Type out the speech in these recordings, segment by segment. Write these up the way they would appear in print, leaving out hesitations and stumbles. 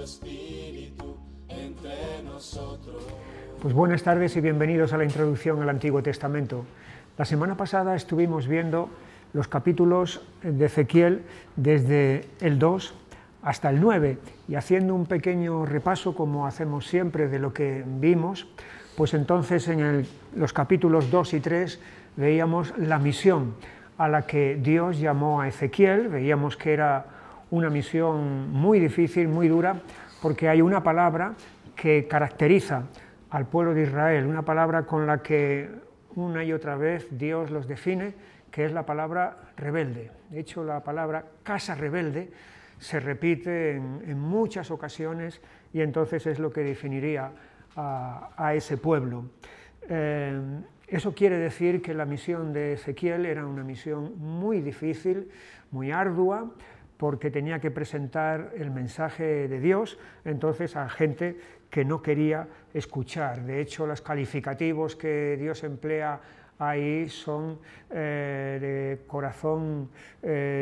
Espíritu entre nosotros. Pues buenas tardes y bienvenidos a la introducción al Antiguo Testamento. La semana pasada estuvimos viendo los capítulos de Ezequiel desde el 2 hasta el 9 y haciendo un pequeño repaso, como hacemos siempre, de lo que vimos, pues entonces en los capítulos 2 y 3 veíamos la misión a la que Dios llamó a Ezequiel. Veíamos que era una misión muy difícil, muy dura, porque hay una palabra que caracteriza al pueblo de Israel, una palabra con la que una y otra vez Dios los define, que es la palabra rebelde. De hecho, la palabra casa rebelde se repite en muchas ocasiones y entonces es lo que definiría a ese pueblo. Eso quiere decir que la misión de Ezequiel era una misión muy difícil, muy ardua, porque tenía que presentar el mensaje de Dios entonces a gente que no quería escuchar. De hecho, los calificativos que Dios emplea ahí son de corazón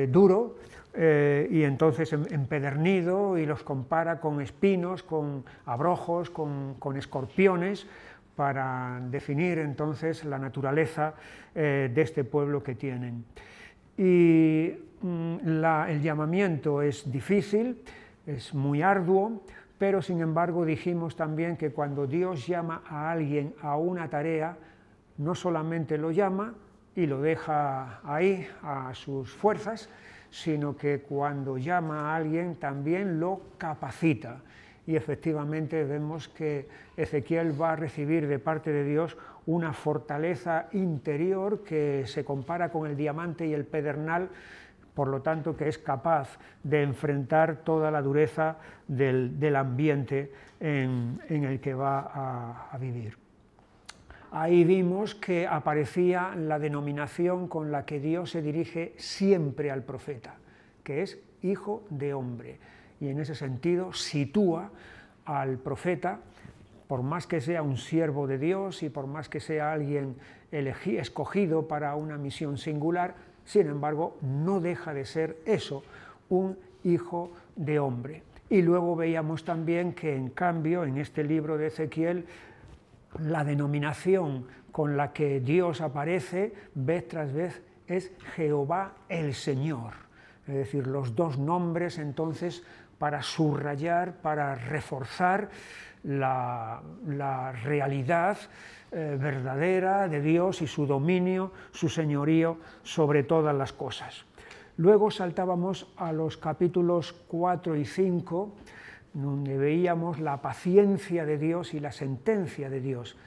duro y entonces empedernido, y los compara con espinos, con abrojos, con escorpiones, para definir entonces la naturaleza de este pueblo que tienen. Y el llamamiento es difícil, es muy arduo, pero sin embargo dijimos también que cuando Dios llama a alguien a una tarea, no solamente lo llama y lo deja ahí a sus fuerzas, sino que cuando llama a alguien también lo capacita. Y efectivamente vemos que Ezequiel va a recibir de parte de Dios una fortaleza interior que se compara con el diamante y el pedernal, por lo tanto que es capaz de enfrentar toda la dureza del ambiente en el que va a vivir. Ahí vimos que aparecía la denominación con la que Dios se dirige siempre al profeta, que es hijo de hombre, y en ese sentido sitúa al profeta, por más que sea un siervo de Dios y por más que sea alguien escogido para una misión singular, sin embargo no deja de ser eso, un hijo de hombre. Y luego veíamos también que en cambio en este libro de Ezequiel la denominación con la que Dios aparece vez tras vez es Jehová el Señor, es decir, los dos nombres entonces para subrayar, para reforzar la realidad verdadera de Dios y su dominio, su señorío sobre todas las cosas. Luego saltábamos a los capítulos 4 y 5, donde veíamos la paciencia de Dios y la sentencia de Dios.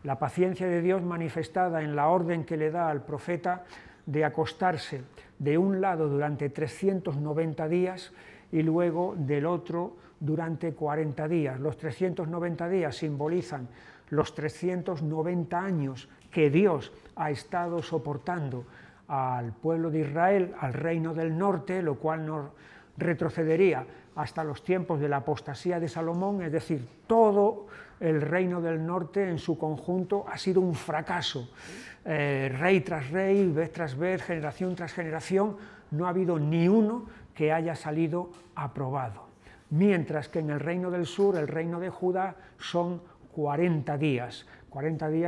La paciencia de Dios manifestada en la orden que le da al profeta de acostarse de un lado durante 390 días y luego del otro durante 40 días. Los 390 días simbolizan los 390 años que Dios ha estado soportando al pueblo de Israel, al reino del norte, lo cual nos retrocedería hasta los tiempos de la apostasía de Salomón, es decir, todo el reino del norte en su conjunto ha sido un fracaso. Rey tras rey, vez tras vez, generación tras generación, no ha habido ni uno que haya salido aprobado. Mientras que en el reino del sur, el reino de Judá, son 40 días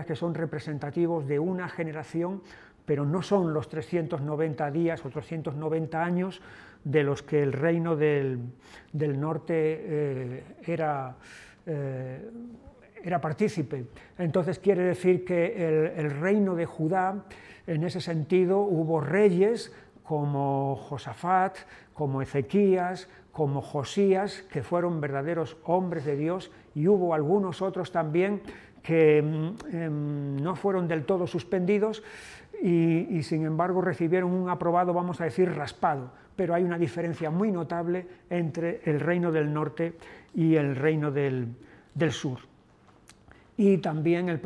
que son representativos de una generación, pero no son los 390 días o 390 años de los que el reino del norte era partícipe. Entonces quiere decir que el reino de Judá, en ese sentido, hubo reyes como Josafat, como Ezequías, como Josías, que fueron verdaderos hombres de Dios, y hubo algunos otros también que no fueron del todo suspendidos y sin embargo recibieron un aprobado, vamos a decir, raspado, pero hay una diferencia muy notable entre el reino del norte y el reino del sur. Y también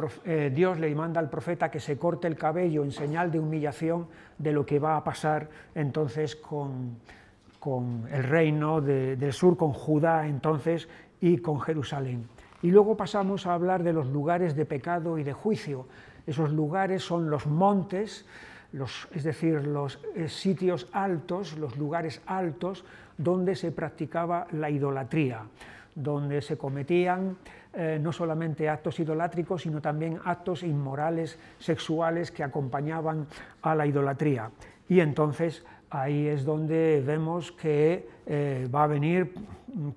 Dios le manda al profeta que se corte el cabello en señal de humillación de lo que va a pasar entonces con el reino del sur, con Judá entonces y con Jerusalén. Y luego pasamos a hablar de los lugares de pecado y de juicio. Esos lugares son los montes, es decir, los sitios altos, los lugares altos donde se practicaba la idolatría, donde se cometían no solamente actos idolátricos, sino también actos inmorales sexuales que acompañaban a la idolatría. Y entonces ahí es donde vemos que va a venir,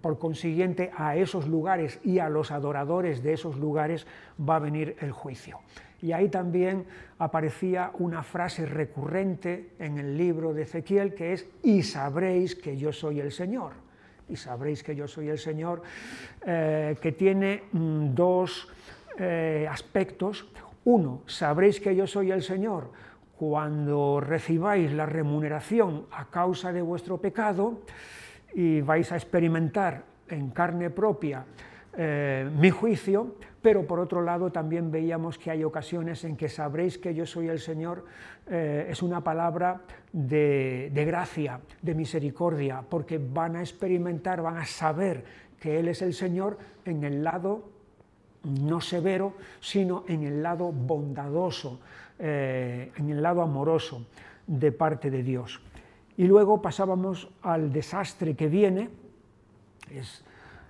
por consiguiente, a esos lugares y a los adoradores de esos lugares va a venir el juicio. Y ahí también aparecía una frase recurrente en el libro de Ezequiel, que es: y sabréis que yo soy el Señor. Y sabréis que yo soy el Señor, que tiene dos aspectos. Uno, sabréis que yo soy el Señor cuando recibáis la remuneración a causa de vuestro pecado y vais a experimentar en carne propia mi juicio, pero por otro lado también veíamos que hay ocasiones en que sabréis que yo soy el Señor, es una palabra de gracia, de misericordia, porque van a experimentar, van a saber que Él es el Señor en el lado no severo, sino en el lado bondadoso, en el lado amoroso de parte de Dios. Y luego pasábamos al desastre que viene, es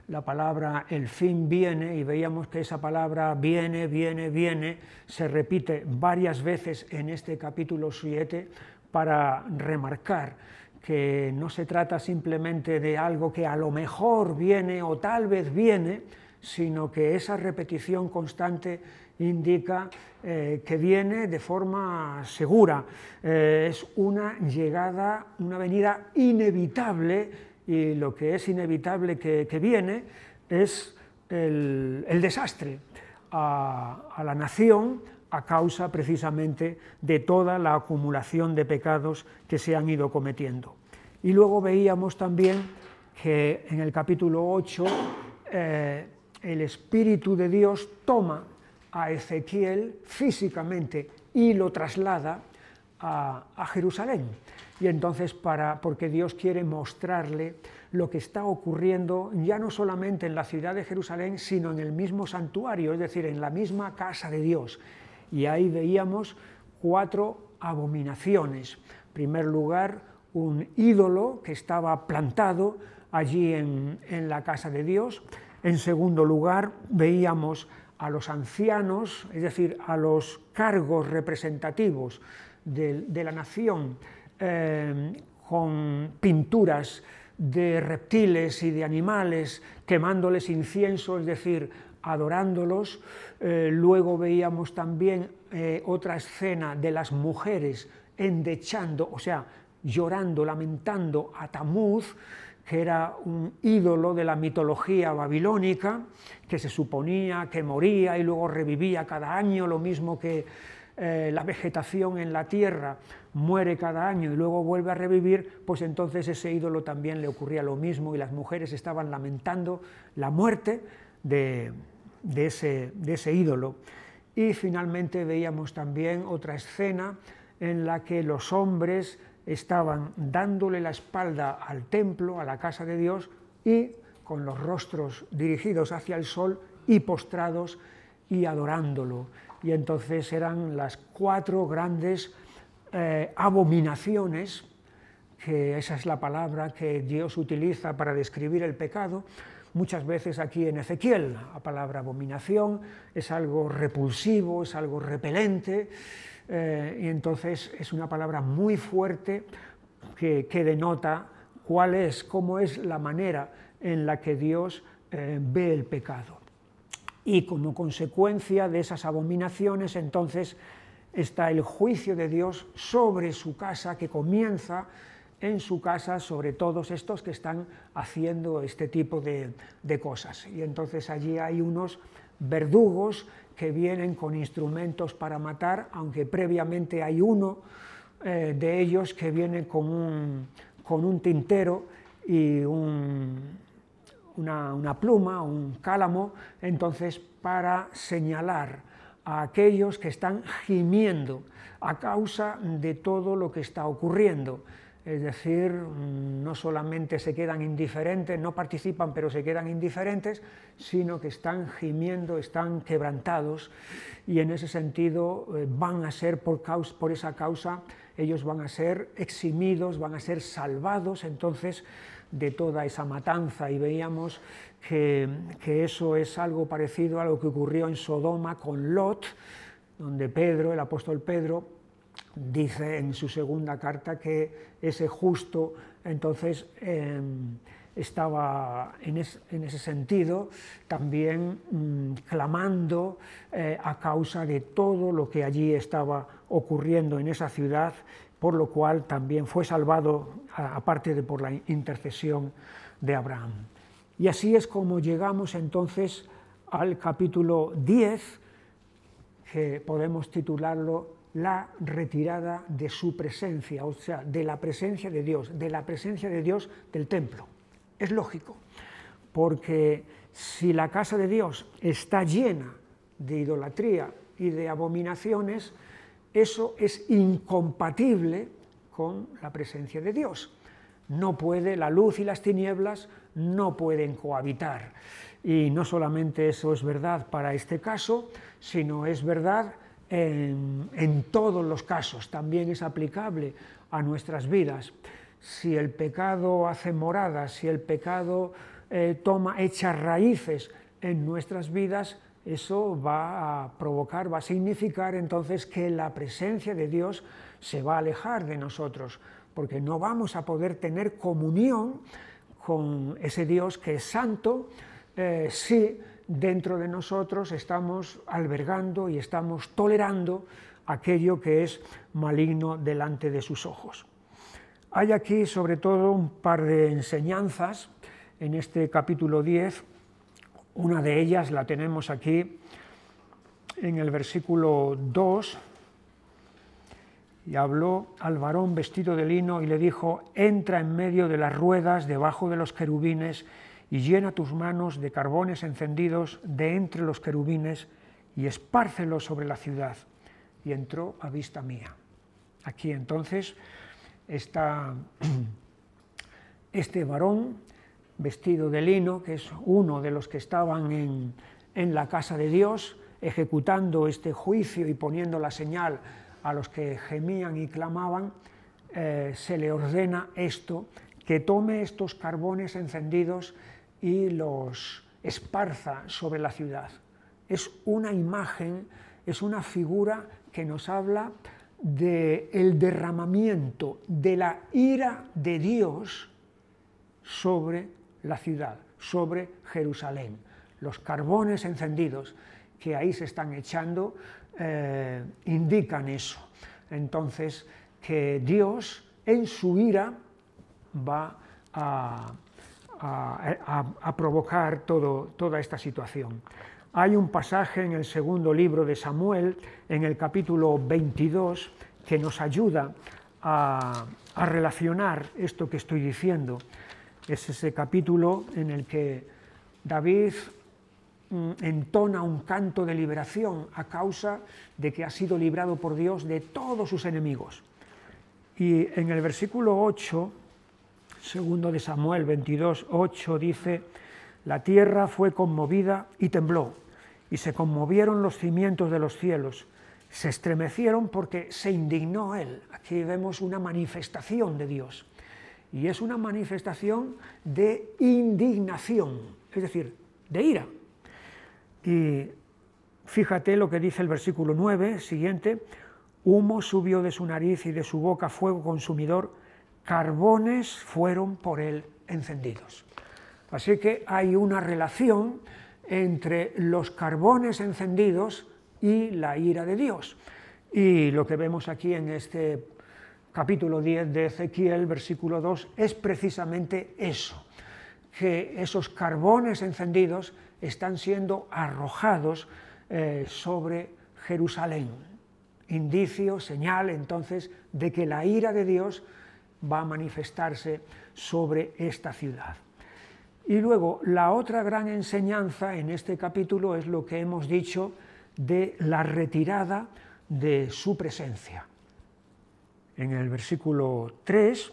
la palabra el fin viene, y veíamos que esa palabra viene, viene, viene, se repite varias veces en este capítulo 7 para remarcar que no se trata simplemente de algo que a lo mejor viene o tal vez viene, sino que esa repetición constante indica que viene de forma segura, es una llegada, una venida inevitable, y lo que es inevitable que viene es el desastre a la nación a causa precisamente de toda la acumulación de pecados que se han ido cometiendo. Y luego veíamos también que en el capítulo 8 el Espíritu de Dios toma a Ezequiel físicamente y lo traslada a Jerusalén. Y entonces porque Dios quiere mostrarle lo que está ocurriendo ya no solamente en la ciudad de Jerusalén, sino en el mismo santuario, es decir, en la misma casa de Dios. Y ahí veíamos 4 abominaciones. En primer lugar, un ídolo que estaba plantado allí en la casa de Dios. En segundo lugar, veíamos a los ancianos, es decir, a los cargos representativos de la nación, con pinturas de reptiles y de animales, quemándoles incienso, es decir, adorándolos. Luego veíamos también otra escena de las mujeres endechando, o sea, llorando, lamentando a Tamuz, que era un ídolo de la mitología babilónica, que se suponía que moría y luego revivía cada año, lo mismo que la vegetación en la tierra muere cada año y luego vuelve a revivir, pues entonces ese ídolo también le ocurría lo mismo y las mujeres estaban lamentando la muerte de ese ídolo. Y finalmente veíamos también otra escena en la que los hombres estaban dándole la espalda al templo, a la casa de Dios, y con los rostros dirigidos hacia el sol y postrados y adorándolo. Y entonces eran las 4 grandes abominaciones, que esa es la palabra que Dios utiliza para describir el pecado. Muchas veces aquí en Ezequiel la palabra abominación es algo repulsivo, es algo repelente, y entonces es una palabra muy fuerte que denota cómo es la manera en la que Dios ve el pecado. Y como consecuencia de esas abominaciones, entonces está el juicio de Dios sobre su casa, que comienza en su casa sobre todos estos que están haciendo este tipo de cosas. Y entonces allí hay unos verdugos que vienen con instrumentos para matar, aunque previamente hay uno de ellos que viene con un tintero y una pluma, un cálamo, entonces para señalar a aquellos que están gimiendo a causa de todo lo que está ocurriendo. Es decir, no solamente se quedan indiferentes, no participan, pero se quedan indiferentes, sino que están gimiendo, están quebrantados, y en ese sentido van a ser por esa causa ellos van a ser eximidos, van a ser salvados entonces de toda esa matanza, y veíamos que eso es algo parecido a lo que ocurrió en Sodoma con Lot, donde Pedro, el apóstol Pedro, dice en su segunda carta que ese justo entonces estaba en ese sentido también clamando a causa de todo lo que allí estaba ocurriendo en esa ciudad, por lo cual también fue salvado, aparte de por la intercesión de Abraham. Y así es como llegamos entonces al capítulo 10, que podemos titularlo La retirada de su presencia, o sea, de la presencia de Dios del templo. Es lógico, porque si la casa de Dios está llena de idolatría y de abominaciones, eso es incompatible con la presencia de Dios. No puede, la luz y las tinieblas no pueden cohabitar. Y no solamente eso es verdad para este caso, sino es verdad en todos los casos, también es aplicable a nuestras vidas. Si el pecado hace morada, si el pecado echa raíces en nuestras vidas, eso va a provocar, va a significar entonces que la presencia de Dios se va a alejar de nosotros, porque no vamos a poder tener comunión con ese Dios que es santo, si dentro de nosotros estamos albergando y estamos tolerando aquello que es maligno delante de sus ojos. Hay aquí sobre todo un par de enseñanzas en este capítulo 10, una de ellas la tenemos aquí en el versículo 2, y habló al varón vestido de lino y le dijo: entra en medio de las ruedas debajo de los querubines y llena tus manos de carbones encendidos de entre los querubines y espárcelos sobre la ciudad. Y entró a vista mía. Aquí entonces está este varón vestido de lino, que es uno de los que estaban en la casa de Dios, ejecutando este juicio y poniendo la señal a los que gemían y clamaban. Se le ordena esto, que tome estos carbones encendidos y los esparza sobre la ciudad. Es una imagen, es una figura que nos habla del derramamiento de la ira de Dios sobre la ciudad, sobre Jerusalén. Los carbones encendidos que ahí se están echando indican eso. Entonces, que Dios en su ira va a provocar toda esta situación. Hay un pasaje en el segundo libro de Samuel, en el capítulo 22, que nos ayuda a relacionar esto que estoy diciendo. Es ese capítulo en el que David entona un canto de liberación a causa de que ha sido librado por Dios de todos sus enemigos. Y en el versículo 8, segundo de Samuel 22, 8, dice: la tierra fue conmovida y tembló, y se conmovieron los cimientos de los cielos, se estremecieron porque se indignó él. Aquí vemos una manifestación de Dios, y es una manifestación de indignación, es decir, de ira. Y fíjate lo que dice el versículo 9, siguiente: humo subió de su nariz y de su boca fuego consumidor, carbones fueron por él encendidos. Así que hay una relación entre los carbones encendidos y la ira de Dios. Y lo que vemos aquí en este capítulo 10 de Ezequiel, versículo 2, es precisamente eso, que esos carbones encendidos están siendo arrojados sobre Jerusalén. Indicio, señal entonces de que la ira de Dios va a manifestarse sobre esta ciudad. Y luego la otra gran enseñanza en este capítulo es lo que hemos dicho de la retirada de su presencia. En el versículo 3,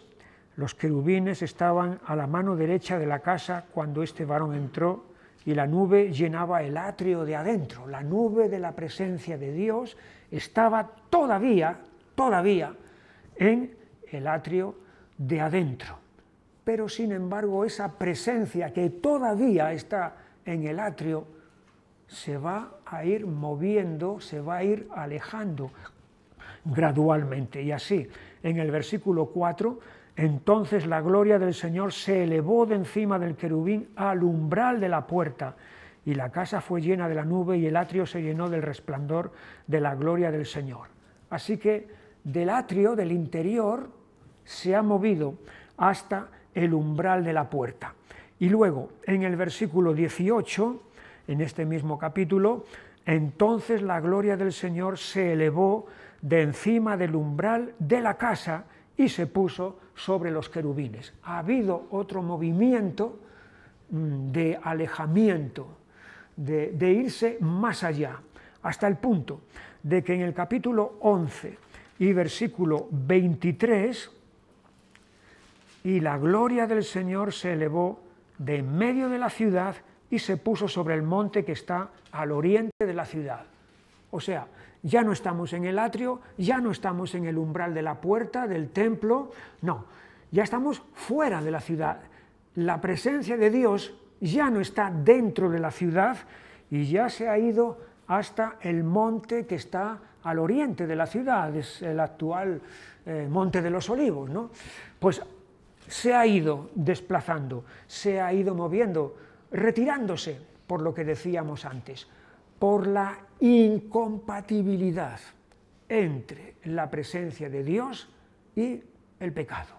los querubines estaban a la mano derecha de la casa cuando este varón entró, y la nube llenaba el atrio de adentro. La nube de la presencia de Dios estaba todavía en el atrio de adentro. Pero sin embargo esa presencia que todavía está en el atrio se va a ir moviendo, se va a ir alejando gradualmente. Y así, en el versículo 4, entonces la gloria del Señor se elevó de encima del querubín al umbral de la puerta, y la casa fue llena de la nube, y el atrio se llenó del resplandor de la gloria del Señor. Así que del atrio, del interior, se ha movido hasta el umbral de la puerta. Y luego, en el versículo 18, en este mismo capítulo, entonces la gloria del Señor se elevó de encima del umbral de la casa y se puso sobre los querubines. Ha habido otro movimiento de alejamiento, de irse más allá, hasta el punto de que en el capítulo 11 y versículo 23, y la gloria del Señor se elevó de en medio de la ciudad y se puso sobre el monte que está al oriente de la ciudad. O sea, ya no estamos en el atrio, ya no estamos en el umbral de la puerta del templo, no, ya estamos fuera de la ciudad. La presencia de Dios ya no está dentro de la ciudad y ya se ha ido hasta el monte que está al oriente de la ciudad, es el actual Monte de los Olivos, ¿no? Pues se ha ido desplazando, se ha ido moviendo, retirándose, por lo que decíamos antes, por la incompatibilidad entre la presencia de Dios y el pecado.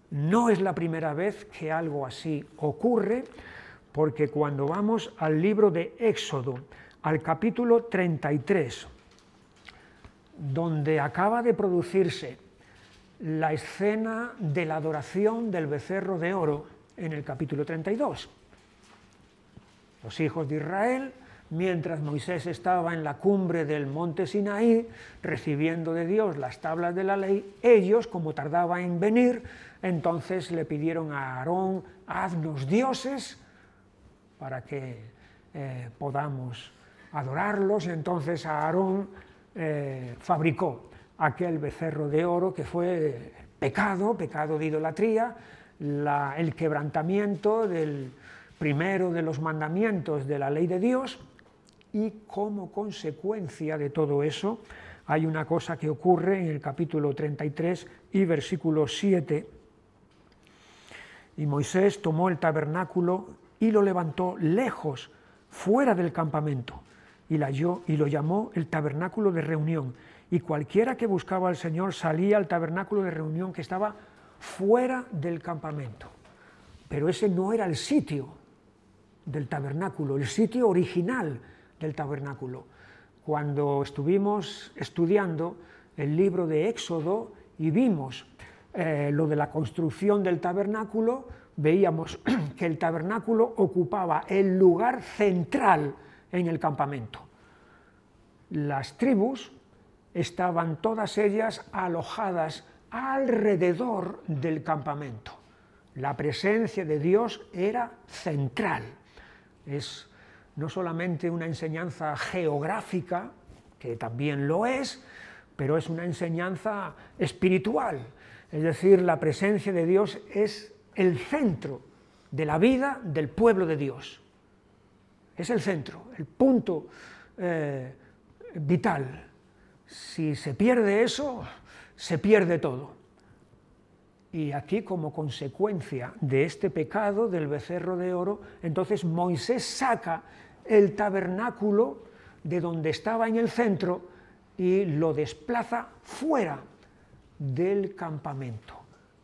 No es la primera vez que algo así ocurre, porque cuando vamos al libro de Éxodo, al capítulo 33, donde acaba de producirse la escena de la adoración del becerro de oro en el capítulo 32. Los hijos de Israel, mientras Moisés estaba en la cumbre del monte Sinaí, recibiendo de Dios las tablas de la ley, ellos, como tardaba en venir, entonces le pidieron a Aarón: haznos dioses para que podamos adorarlos. Entonces Aarón fabricó aquel becerro de oro que fue pecado de idolatría, el quebrantamiento del primero de los mandamientos de la ley de Dios, y como consecuencia de todo eso hay una cosa que ocurre en el capítulo 33 y versículo 7. Y Moisés tomó el tabernáculo y lo levantó lejos, fuera del campamento, y lo llamó el tabernáculo de reunión. Y cualquiera que buscaba al Señor salía al tabernáculo de reunión que estaba fuera del campamento. Pero ese no era el sitio del tabernáculo, el sitio original del tabernáculo. Cuando estuvimos estudiando el libro de Éxodo y vimos lo de la construcción del tabernáculo, veíamos que el tabernáculo ocupaba el lugar central en el campamento. Las tribus estaban todas ellas alojadas alrededor del campamento. La presencia de Dios era central. Es no solamente una enseñanza geográfica, que también lo es, pero es una enseñanza espiritual. Es decir, la presencia de Dios es el centro de la vida del pueblo de Dios. Es el centro, el punto vital. Si se pierde eso, se pierde todo. Y aquí, como consecuencia de este pecado del becerro de oro, entonces Moisés saca el tabernáculo de donde estaba en el centro y lo desplaza fuera del campamento.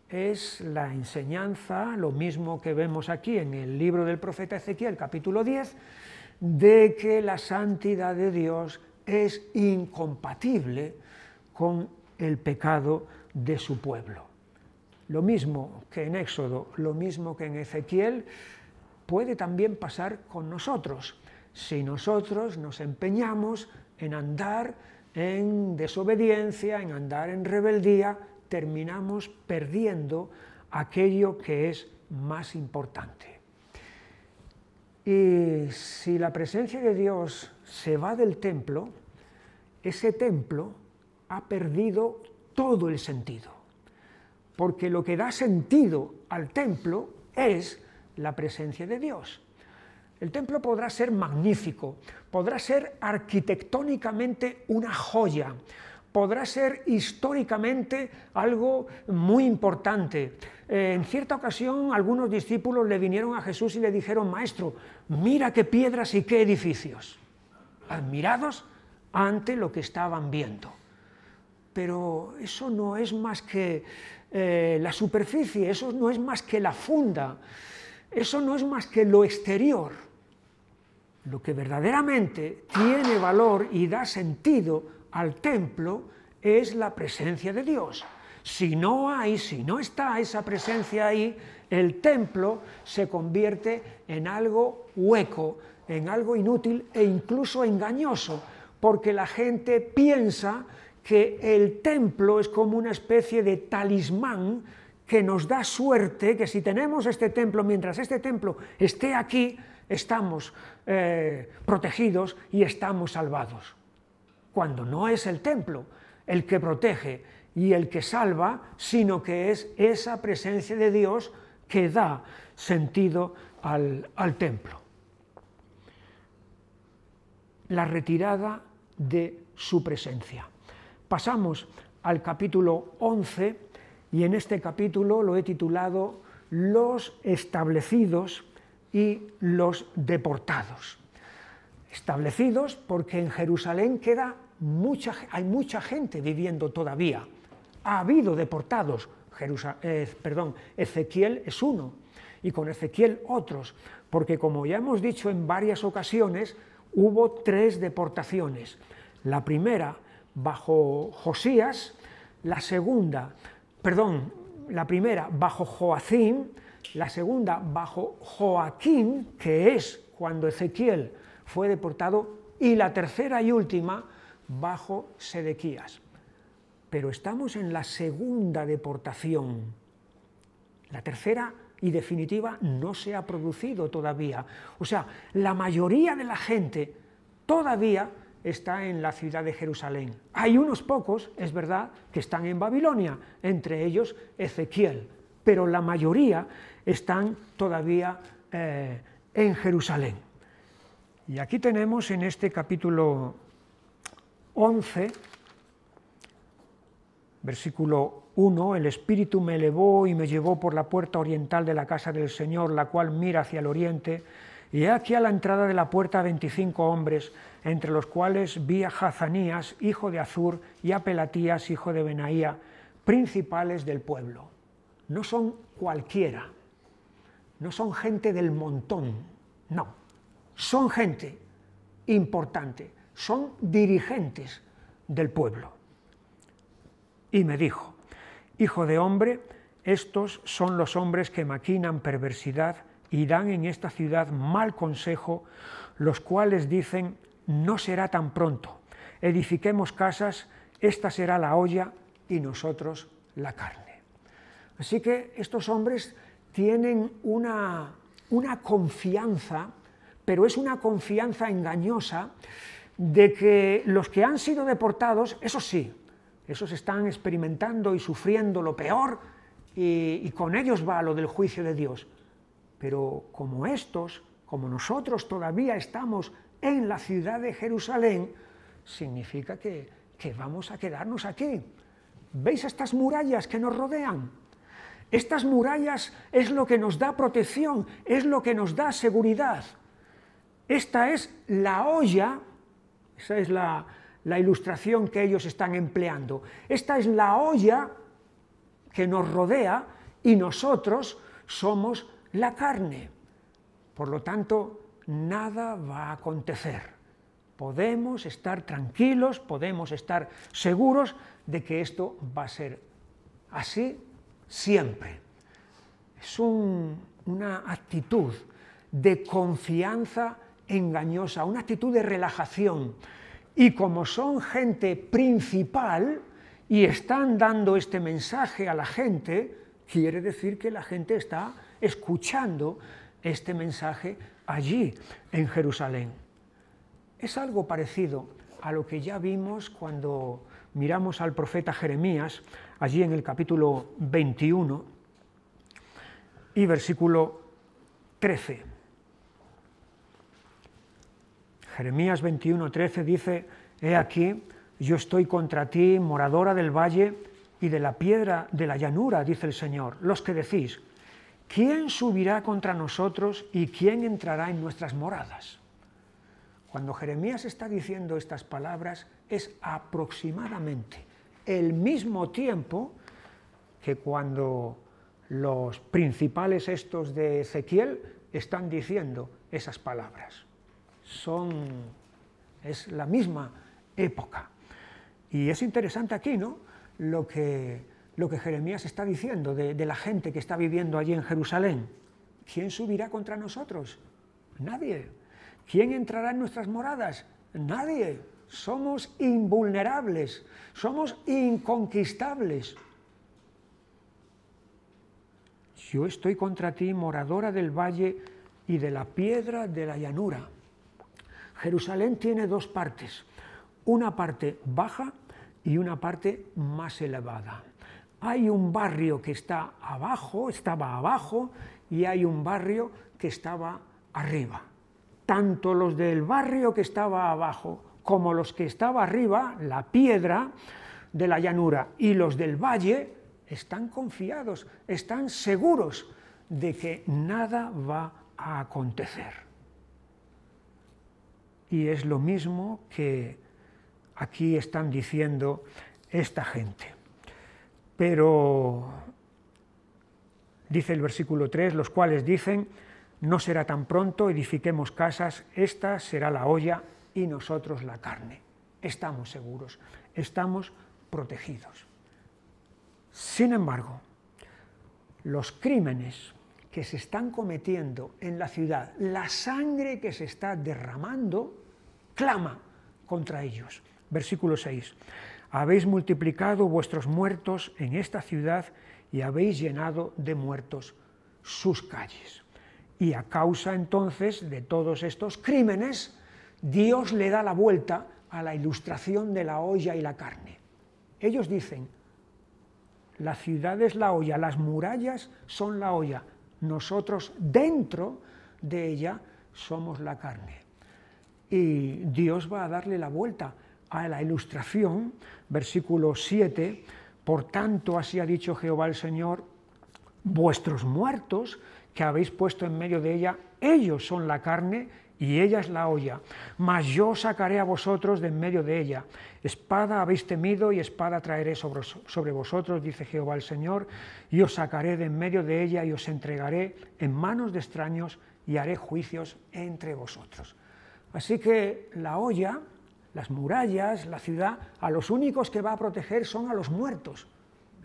Es la enseñanza, lo mismo que vemos aquí en el libro del profeta Ezequiel, capítulo 10, de que la santidad de Dios es incompatible con el pecado de su pueblo. Lo mismo que en Éxodo, lo mismo que en Ezequiel, puede también pasar con nosotros. Si nosotros nos empeñamos en andar en desobediencia, en andar en rebeldía, terminamos perdiendo aquello que es más importante. Y si la presencia de Dios se va del templo, ese templo ha perdido todo el sentido, porque lo que da sentido al templo es la presencia de Dios. El templo podrá ser magnífico, podrá ser arquitectónicamente una joya, podrá ser históricamente algo muy importante. En cierta ocasión algunos discípulos le vinieron a Jesús y le dijeron: Maestro, mira qué piedras y qué edificios, admirados ante lo que estaban viendo. Pero eso no es más que la superficie, eso no es más que la funda, eso no es más que lo exterior. Lo que verdaderamente tiene valor y da sentido al templo es la presencia de Dios. Si no está esa presencia ahí, el templo se convierte en algo hueco, en algo inútil e incluso engañoso, porque la gente piensa que el templo es como una especie de talismán que nos da suerte, que si tenemos este templo, mientras este templo esté aquí, estamos protegidos y estamos salvados. Cuando no es el templo el que protege y el que salva, sino que es esa presencia de Dios que da sentido al templo. La retirada de su presencia. Pasamos al capítulo 11 y en este capítulo lo he titulado Los establecidos y los deportados. Establecidos porque en Jerusalén hay mucha gente viviendo todavía. Ha habido deportados, Ezequiel es uno, y con Ezequiel otros, porque como ya hemos dicho en varias ocasiones, hubo 3 deportaciones. La primera bajo Josías, la primera bajo Joacim, la segunda bajo Joaquín, que es cuando Ezequiel fue deportado, y la tercera y última bajo Sedequías. Pero estamos en la segunda deportación. La tercera y definitiva no se ha producido todavía. O sea, la mayoría de la gente todavía está en la ciudad de Jerusalén. Hay unos pocos, es verdad, que están en Babilonia, entre ellos Ezequiel, pero la mayoría están todavía en Jerusalén. Y aquí tenemos en este capítulo 11, versículo 1, el Espíritu me elevó y me llevó por la puerta oriental de la casa del Señor, la cual mira hacia el oriente, y he aquí a la entrada de la puerta 25 hombres, entre los cuales vi a Hazanías, hijo de Azur, y a Pelatías, hijo de Benaía, principales del pueblo. No son cualquiera, no son gente del montón, no, son gente importante, son dirigentes del pueblo. Y me dijo: Hijo de hombre, estos son los hombres que maquinan perversidad y dan en esta ciudad mal consejo, los cuales dicen: no será tan pronto, edifiquemos casas, esta será la olla y nosotros la carne. Así que estos hombres tienen una confianza, pero es una confianza engañosa, de que los que han sido deportados, esos sí, esos están experimentando y sufriendo lo peor, y con ellos va lo del juicio de Dios. Pero como nosotros todavía estamos en la ciudad de Jerusalén, significa que vamos a quedarnos aquí. ¿Veis estas murallas que nos rodean? Estas murallas es lo que nos da protección, es lo que nos da seguridad. Esta es la olla, esa es la ilustración que ellos están empleando. Esta es la olla que nos rodea y nosotros somos la carne. Por lo tanto, nada va a acontecer. Podemos estar tranquilos, podemos estar seguros de que esto va a ser así siempre. Es una actitud de confianza engañosa, una actitud de relajación. Y como son gente principal y están dando este mensaje a la gente, quiere decir que la gente está escuchando este mensaje allí en Jerusalén. Es algo parecido a lo que ya vimos cuando miramos al profeta Jeremías, allí en el capítulo 21 y versículo 13. Jeremías 21, 13 dice: «He aquí, yo estoy contra ti, moradora del valle y de la piedra de la llanura», dice el Señor, los que decís: «¿Quién subirá contra nosotros y quién entrará en nuestras moradas?». Cuando Jeremías está diciendo estas palabras es aproximadamente el mismo tiempo que cuando los principales estos de Ezequiel están diciendo esas palabras. Es la misma época. Y es interesante aquí, ¿no?, lo que Jeremías está diciendo de la gente que está viviendo allí en Jerusalén. ¿Quién subirá contra nosotros? Nadie. ¿Quién entrará en nuestras moradas? Nadie. Somos invulnerables, somos inconquistables. Yo estoy contra ti, moradora del valle y de la piedra de la llanura. Jerusalén tiene dos partes, una parte baja y una parte más elevada. Hay un barrio que estaba abajo, y hay un barrio que estaba arriba. Tanto los del barrio que estaba abajo como los que estaba arriba, la piedra de la llanura, y los del valle, están confiados, están seguros de que nada va a acontecer. Y es lo mismo que aquí están diciendo esta gente. Pero, dice el versículo 3, los cuales dicen: «No será tan pronto, edifiquemos casas, esta será la olla y nosotros la carne». Estamos seguros, estamos protegidos. Sin embargo, los crímenes que se están cometiendo en la ciudad, la sangre que se está derramando, clama contra ellos. Versículo 6. «Habéis multiplicado vuestros muertos en esta ciudad y habéis llenado de muertos sus calles». Y a causa entonces de todos estos crímenes, Dios le da la vuelta a la ilustración de la olla y la carne. Ellos dicen: la ciudad es la olla, las murallas son la olla, nosotros dentro de ella somos la carne. Y Dios va a darle la vuelta a la ilustración, versículo 7, «Por tanto, así ha dicho Jehová el Señor, vuestros muertos que habéis puesto en medio de ella, ellos son la carne y ella es la olla, mas yo sacaré a vosotros de en medio de ella. Espada habéis temido y espada traeré sobre vosotros, dice Jehová el Señor, y os sacaré de en medio de ella y os entregaré en manos de extraños y haré juicios entre vosotros». Así que la olla, las murallas, la ciudad, a los únicos que va a proteger son a los muertos,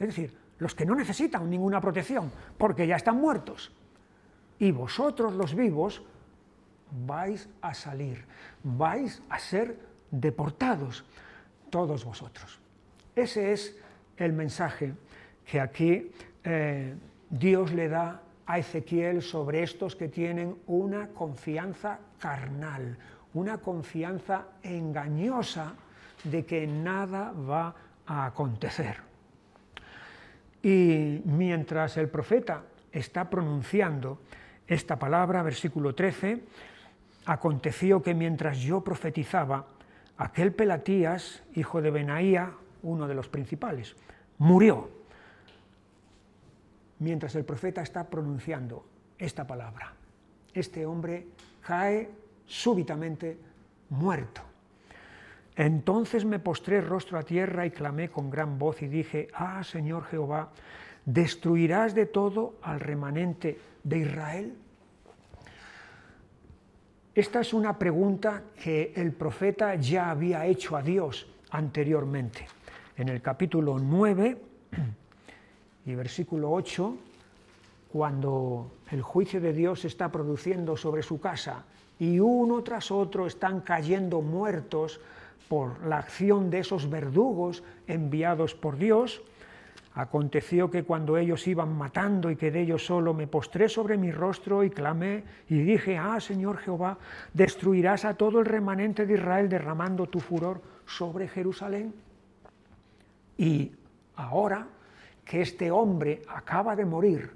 es decir, los que no necesitan ninguna protección, porque ya están muertos. Y vosotros, los vivos, vais a salir, vais a ser deportados, todos vosotros. Ese es el mensaje que aquí Dios le da a Ezequiel sobre estos que tienen una confianza carnal, una confianza engañosa de que nada va a acontecer. Y mientras el profeta está pronunciando esta palabra, versículo 13, aconteció que mientras yo profetizaba, aquel Pelatías, hijo de Benaía, uno de los principales, murió. Mientras el profeta está pronunciando esta palabra, este hombre cae súbitamente muerto. Entonces me postré rostro a tierra y clamé con gran voz y dije: «Ah, Señor Jehová, ¿destruirás de todo al remanente de Israel?». Esta es una pregunta que el profeta ya había hecho a Dios anteriormente. En el capítulo 9 y versículo 8, cuando el juicio de Dios se está produciendo sobre su casa y uno tras otro están cayendo muertos por la acción de esos verdugos enviados por Dios, Aconteció que cuando ellos iban matando y quedé yo solo, me postré sobre mi rostro y clamé y dije, Señor Jehová, ¿destruirás a todo el remanente de Israel derramando tu furor sobre Jerusalén? Y ahora que este hombre acaba de morir,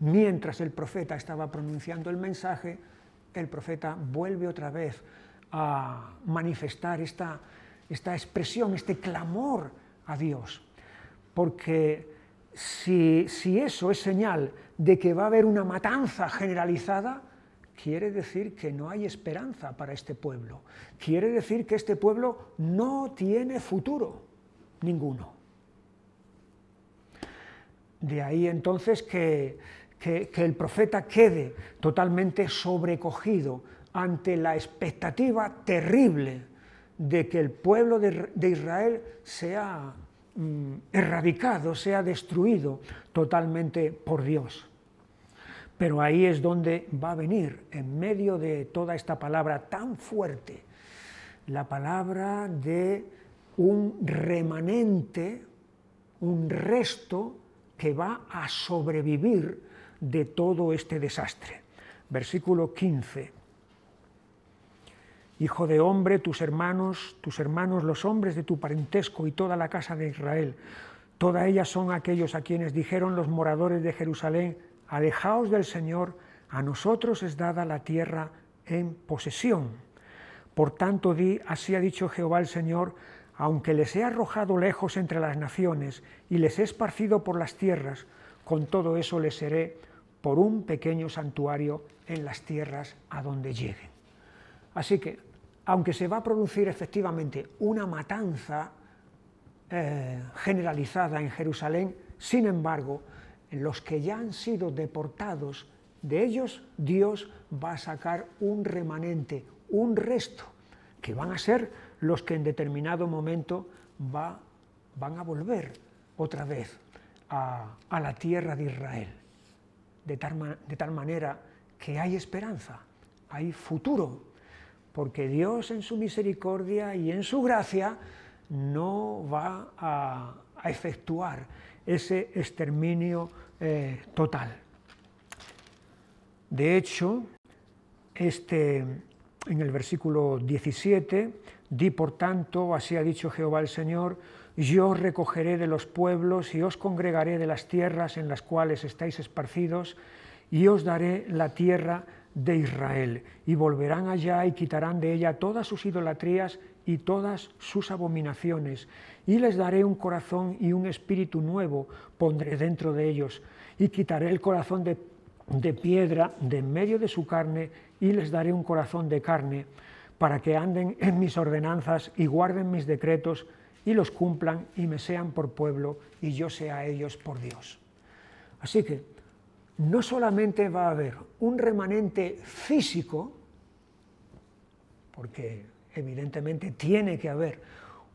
mientras el profeta estaba pronunciando el mensaje, el profeta vuelve otra vez a manifestar esta expresión, este clamor a Dios. Porque si eso es señal de que va a haber una matanza generalizada, quiere decir que no hay esperanza para este pueblo. Quiere decir que este pueblo no tiene futuro ninguno. De ahí entonces que el profeta quede totalmente sobrecogido ante la expectativa terrible de que el pueblo de Israel sea erradicado, sea destruido totalmente por Dios. Pero ahí es donde va a venir, en medio de toda esta palabra tan fuerte, la palabra de un remanente, un resto que va a sobrevivir de todo este desastre. Versículo 15. Hijo de hombre, tus hermanos, los hombres de tu parentesco y toda la casa de Israel, todas ellas son aquellos a quienes dijeron los moradores de Jerusalén, alejaos del Señor, a nosotros es dada la tierra en posesión. Por tanto di, así ha dicho Jehová el Señor, aunque les he arrojado lejos entre las naciones y les he esparcido por las tierras, con todo eso les seré por un pequeño santuario en las tierras a donde lleguen. Así que, aunque se va a producir efectivamente una matanza generalizada en Jerusalén, sin embargo, los que ya han sido deportados, de ellos Dios va a sacar un remanente, un resto, que van a ser los que en determinado momento van a volver otra vez a la tierra de Israel, de tal manera que hay esperanza, hay futuro, porque Dios en su misericordia y en su gracia no va a efectuar ese exterminio total. De hecho, en el versículo 17, di por tanto, así ha dicho Jehová el Señor, yo os recogeré de los pueblos y os congregaré de las tierras en las cuales estáis esparcidos y os daré la tierra de Israel, y volverán allá y quitarán de ella todas sus idolatrías y todas sus abominaciones, y les daré un corazón y un espíritu nuevo pondré dentro de ellos, y quitaré el corazón de piedra de en medio de su carne, y les daré un corazón de carne, para que anden en mis ordenanzas y guarden mis decretos, y los cumplan y me sean por pueblo, y yo sea a ellos por Dios. Así que, no solamente va a haber un remanente físico, porque evidentemente tiene que haber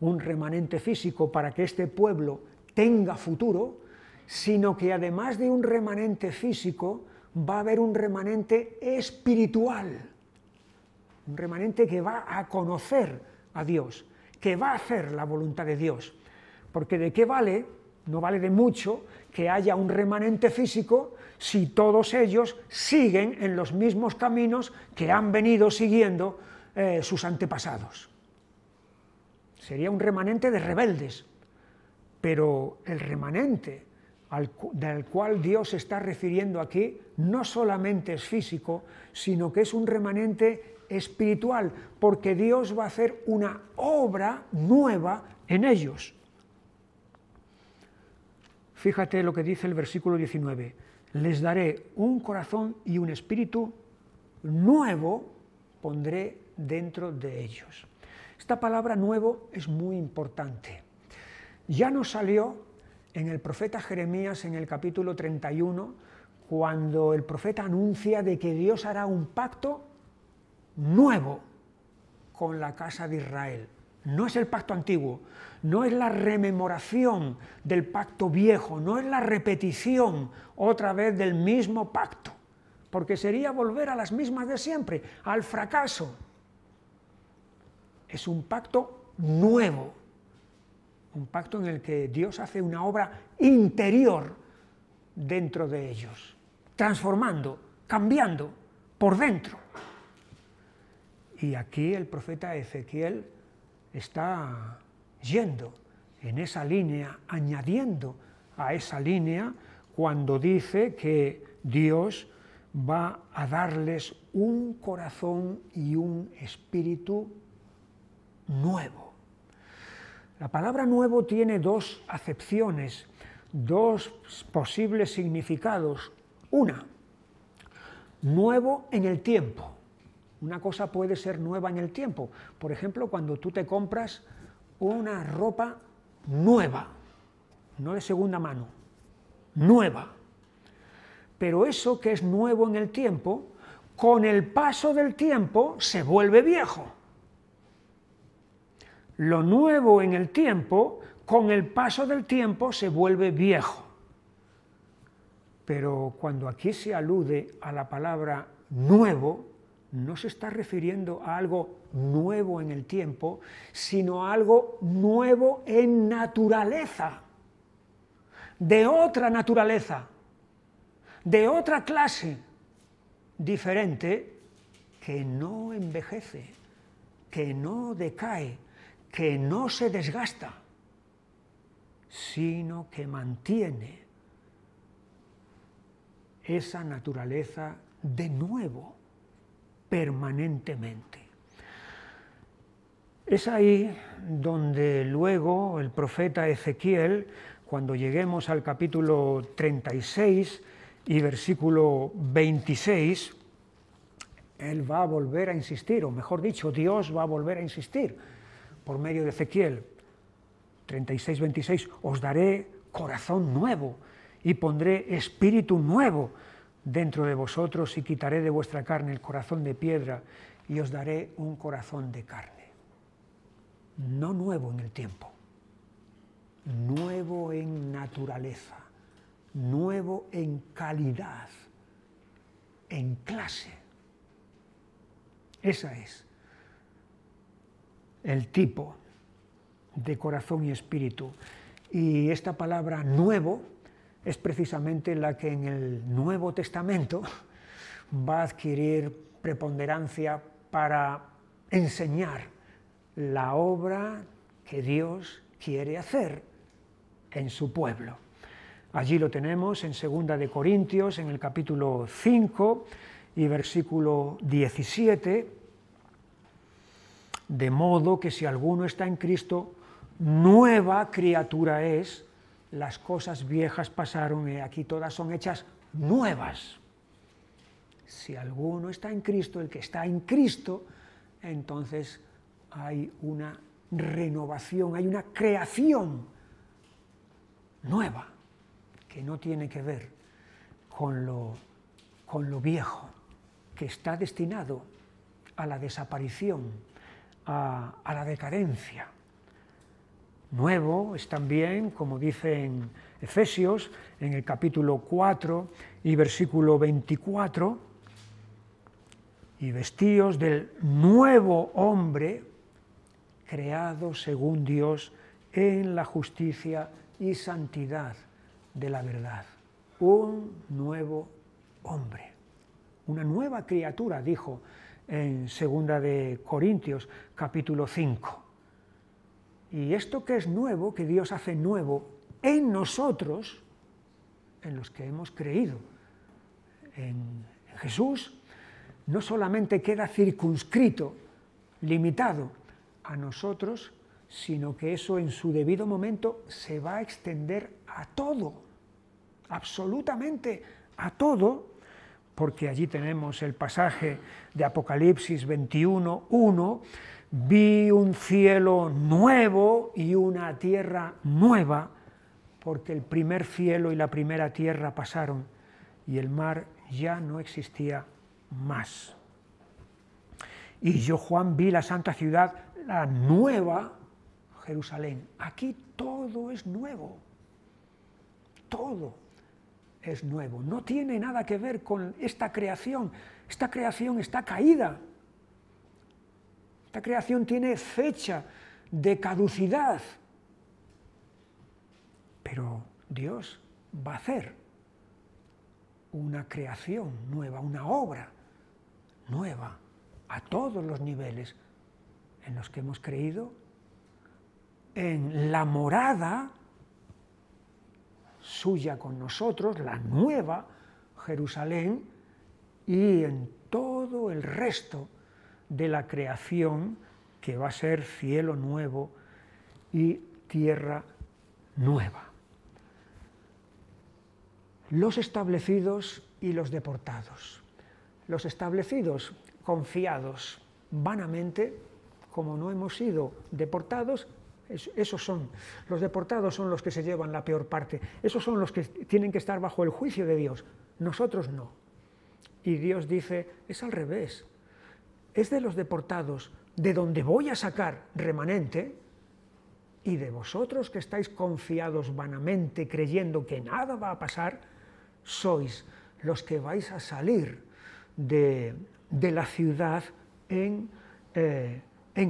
un remanente físico para que este pueblo tenga futuro, sino que además de un remanente físico va a haber un remanente espiritual, un remanente que va a conocer a Dios, que va a hacer la voluntad de Dios, porque ¿de qué vale? No vale de mucho que haya un remanente físico si todos ellos siguen en los mismos caminos que han venido siguiendo sus antepasados. Sería un remanente de rebeldes, pero el remanente del cual Dios se está refiriendo aquí no solamente es físico, sino que es un remanente espiritual, porque Dios va a hacer una obra nueva en ellos. Fíjate lo que dice el versículo 19, les daré un corazón y un espíritu nuevo pondré dentro de ellos. Esta palabra nuevo es muy importante. Ya nos salió en el profeta Jeremías en el capítulo 31, cuando el profeta anuncia de que Dios hará un pacto nuevo con la casa de Israel. No es el pacto antiguo, no es la rememoración del pacto viejo, no es la repetición otra vez del mismo pacto, porque sería volver a las mismas de siempre, al fracaso. Es un pacto nuevo, un pacto en el que Dios hace una obra interior dentro de ellos, transformando, cambiando por dentro. Y aquí el profeta Ezequiel está yendo en esa línea, añadiendo a esa línea cuando dice que Dios va a darles un corazón y un espíritu nuevo. La palabra nuevo tiene dos acepciones, dos posibles significados. Una, nuevo en el tiempo. Una cosa puede ser nueva en el tiempo. Por ejemplo, cuando tú te compras una ropa nueva, no de segunda mano, nueva. Pero eso que es nuevo en el tiempo, con el paso del tiempo se vuelve viejo. Lo nuevo en el tiempo, con el paso del tiempo se vuelve viejo. Pero cuando aquí se alude a la palabra nuevo, no se está refiriendo a algo nuevo en el tiempo, sino a algo nuevo en naturaleza, de otra naturaleza, de otra clase, diferente, que no envejece, que no decae, que no se desgasta, sino que mantiene esa naturaleza de nuevo, permanentemente. Es ahí donde luego el profeta Ezequiel, cuando lleguemos al capítulo 36 y versículo 26, él va a volver a insistir, o mejor dicho, Dios va a volver a insistir por medio de Ezequiel 36, 26, os daré corazón nuevo y pondré espíritu nuevo dentro de vosotros y quitaré de vuestra carne el corazón de piedra y os daré un corazón de carne. No nuevo en el tiempo, nuevo en naturaleza, nuevo en calidad, en clase. Esa es el tipo de corazón y espíritu. Y esta palabra nuevo es precisamente la que en el Nuevo Testamento va a adquirir preponderancia para enseñar la obra que Dios quiere hacer en su pueblo. Allí lo tenemos en 2 de Corintios, en el capítulo 5 y versículo 17, de modo que si alguno está en Cristo, nueva criatura es, las cosas viejas pasaron y aquí todas son hechas nuevas. Si alguno está en Cristo, el que está en Cristo, entonces hay una renovación, hay una creación nueva, que no tiene que ver con lo viejo, que está destinado a la desaparición, a la decadencia. Nuevo es también, como dice en Efesios, en el capítulo 4 y versículo 24, y vestíos del nuevo hombre, creado según Dios en la justicia y santidad de la verdad. Un nuevo hombre, una nueva criatura, dijo en 2 de Corintios, capítulo 5. Y esto que es nuevo, que Dios hace nuevo en nosotros, en los que hemos creído en Jesús, no solamente queda circunscrito, limitado a nosotros, sino que eso en su debido momento se va a extender a todo, absolutamente a todo, porque allí tenemos el pasaje de Apocalipsis 21:1, vi un cielo nuevo y una tierra nueva, porque el primer cielo y la primera tierra pasaron y el mar ya no existía más. Y yo, Juan, vi la santa ciudad, la nueva Jerusalén. Aquí todo es nuevo, todo es nuevo. No tiene nada que ver con esta creación. Esta creación está caída. Esta creación tiene fecha de caducidad. pero Dios va a hacer una creación nueva, una obra nueva a todos los niveles en los que hemos creído, en la morada suya con nosotros, la nueva Jerusalén, y en todo el resto de la creación que va a ser cielo nuevo y tierra nueva. Los establecidos y los deportados. Los establecidos, confiados vanamente, como no hemos sido deportados, esos son, los deportados son los que se llevan la peor parte, esos son los que tienen que estar bajo el juicio de Dios, nosotros no. Y Dios dice, es al revés, es de los deportados de donde voy a sacar remanente, y de vosotros que estáis confiados vanamente, creyendo que nada va a pasar, sois los que vais a salir de la ciudad en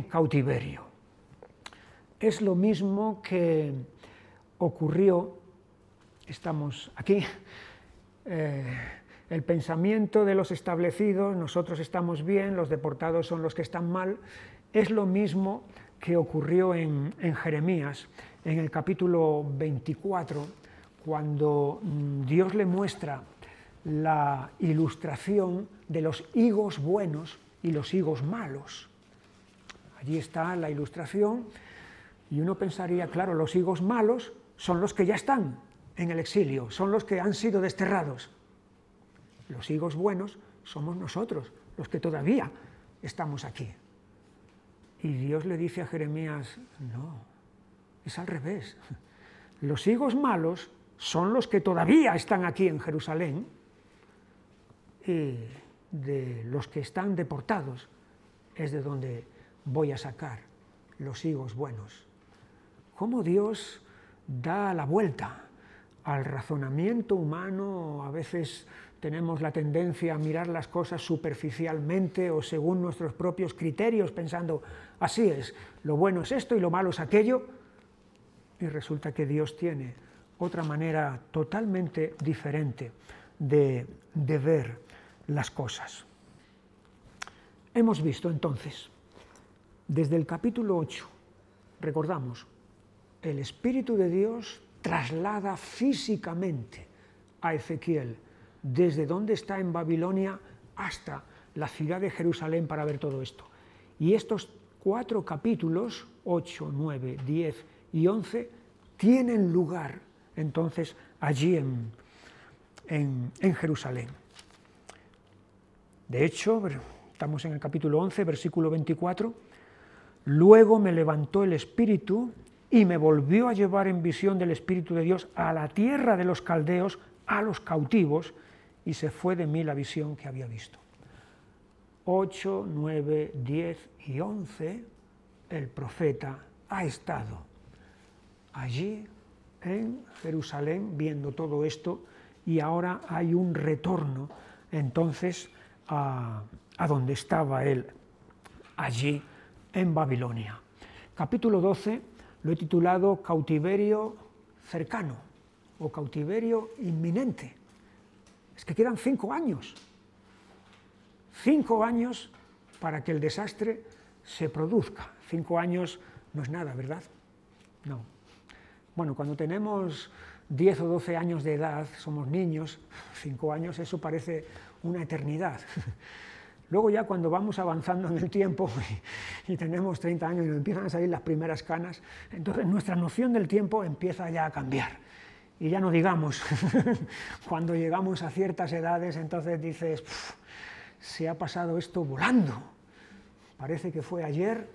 cautiverio. Es lo mismo que ocurrió, estamos aquí, el pensamiento de los establecidos, nosotros estamos bien, los deportados son los que están mal, es lo mismo que ocurrió en Jeremías, en el capítulo 24, cuando Dios le muestra la ilustración de los higos buenos y los higos malos. Allí está la ilustración, y uno pensaría, claro, los higos malos son los que ya están en el exilio, son los que han sido desterrados. Los higos buenos somos nosotros, los que todavía estamos aquí. Y Dios le dice a Jeremías, no, es al revés. Los higos malos son los que todavía están aquí en Jerusalén, y de los que están deportados es de donde voy a sacar los higos buenos. Cómo Dios da la vuelta al razonamiento humano. A veces tenemos la tendencia a mirar las cosas superficialmente o según nuestros propios criterios, pensando, así es, lo bueno es esto y lo malo es aquello, y resulta que Dios tiene otra manera totalmente diferente de ver las cosas. Hemos visto entonces, desde el capítulo 8, recordamos, el Espíritu de Dios traslada físicamente a Ezequiel desde donde está en Babilonia hasta la ciudad de Jerusalén para ver todo esto. Y estos 4 capítulos, 8, 9, 10 y 11, tienen lugar entonces allí en Jerusalén. De hecho, estamos en el capítulo 11, versículo 24, luego me levantó el Espíritu y me volvió a llevar en visión del Espíritu de Dios a la tierra de los caldeos, a los cautivos, y se fue de mí la visión que había visto. 8, 9, 10 y 11, el profeta ha estado allí en Jerusalén viendo todo esto, y ahora hay un retorno entonces a donde estaba él, allí en Babilonia. Capítulo 12 lo he titulado Cautiverio cercano o cautiverio inminente. Es que quedan 5 años. 5 años para que el desastre se produzca. 5 años no es nada, ¿verdad? No. Bueno, cuando tenemos 10 o 12 años de edad, somos niños, 5 años, eso parece una eternidad. Luego ya cuando vamos avanzando en el tiempo y tenemos 30 años y nos empiezan a salir las primeras canas, entonces nuestra noción del tiempo empieza ya a cambiar. Y ya no digamos, cuando llegamos a ciertas edades, entonces dices, se ha pasado esto volando. Parece que fue ayer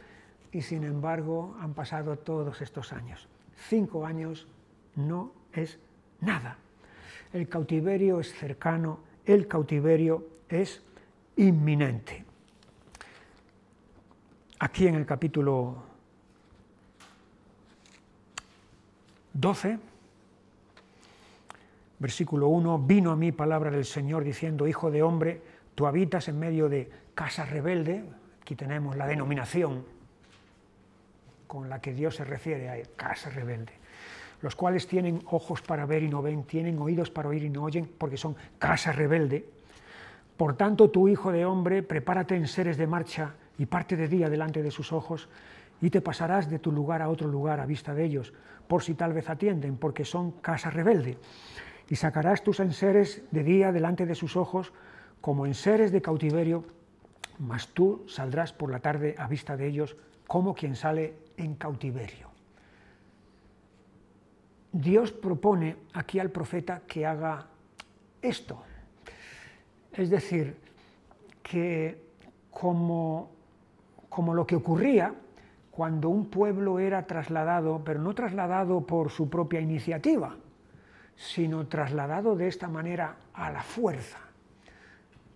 y sin embargo han pasado todos estos años. 5 años no es nada. El cautiverio es cercano, el cautiverio es inminente. Aquí en el capítulo 12, versículo 1, vino a mí palabra del Señor diciendo, hijo de hombre, tú habitas en medio de casa rebelde. Aquí tenemos la denominación con la que Dios se refiere a casa rebelde. los cuales tienen ojos para ver y no ven, tienen oídos para oír y no oyen, porque son casa rebelde. Por tanto, tú, hijo de hombre, prepárate en seres de marcha y parte de día delante de sus ojos, y te pasarás de tu lugar a otro lugar a vista de ellos, por si tal vez atienden, porque son casa rebelde. Y sacarás tus enseres de día delante de sus ojos, como enseres de cautiverio, mas tú saldrás por la tarde a vista de ellos, como quien sale en cautiverio. Dios propone aquí al profeta que haga esto. Es decir, que como lo que ocurría cuando un pueblo era trasladado, pero no trasladado por su propia iniciativa, sino trasladado de esta manera a la fuerza,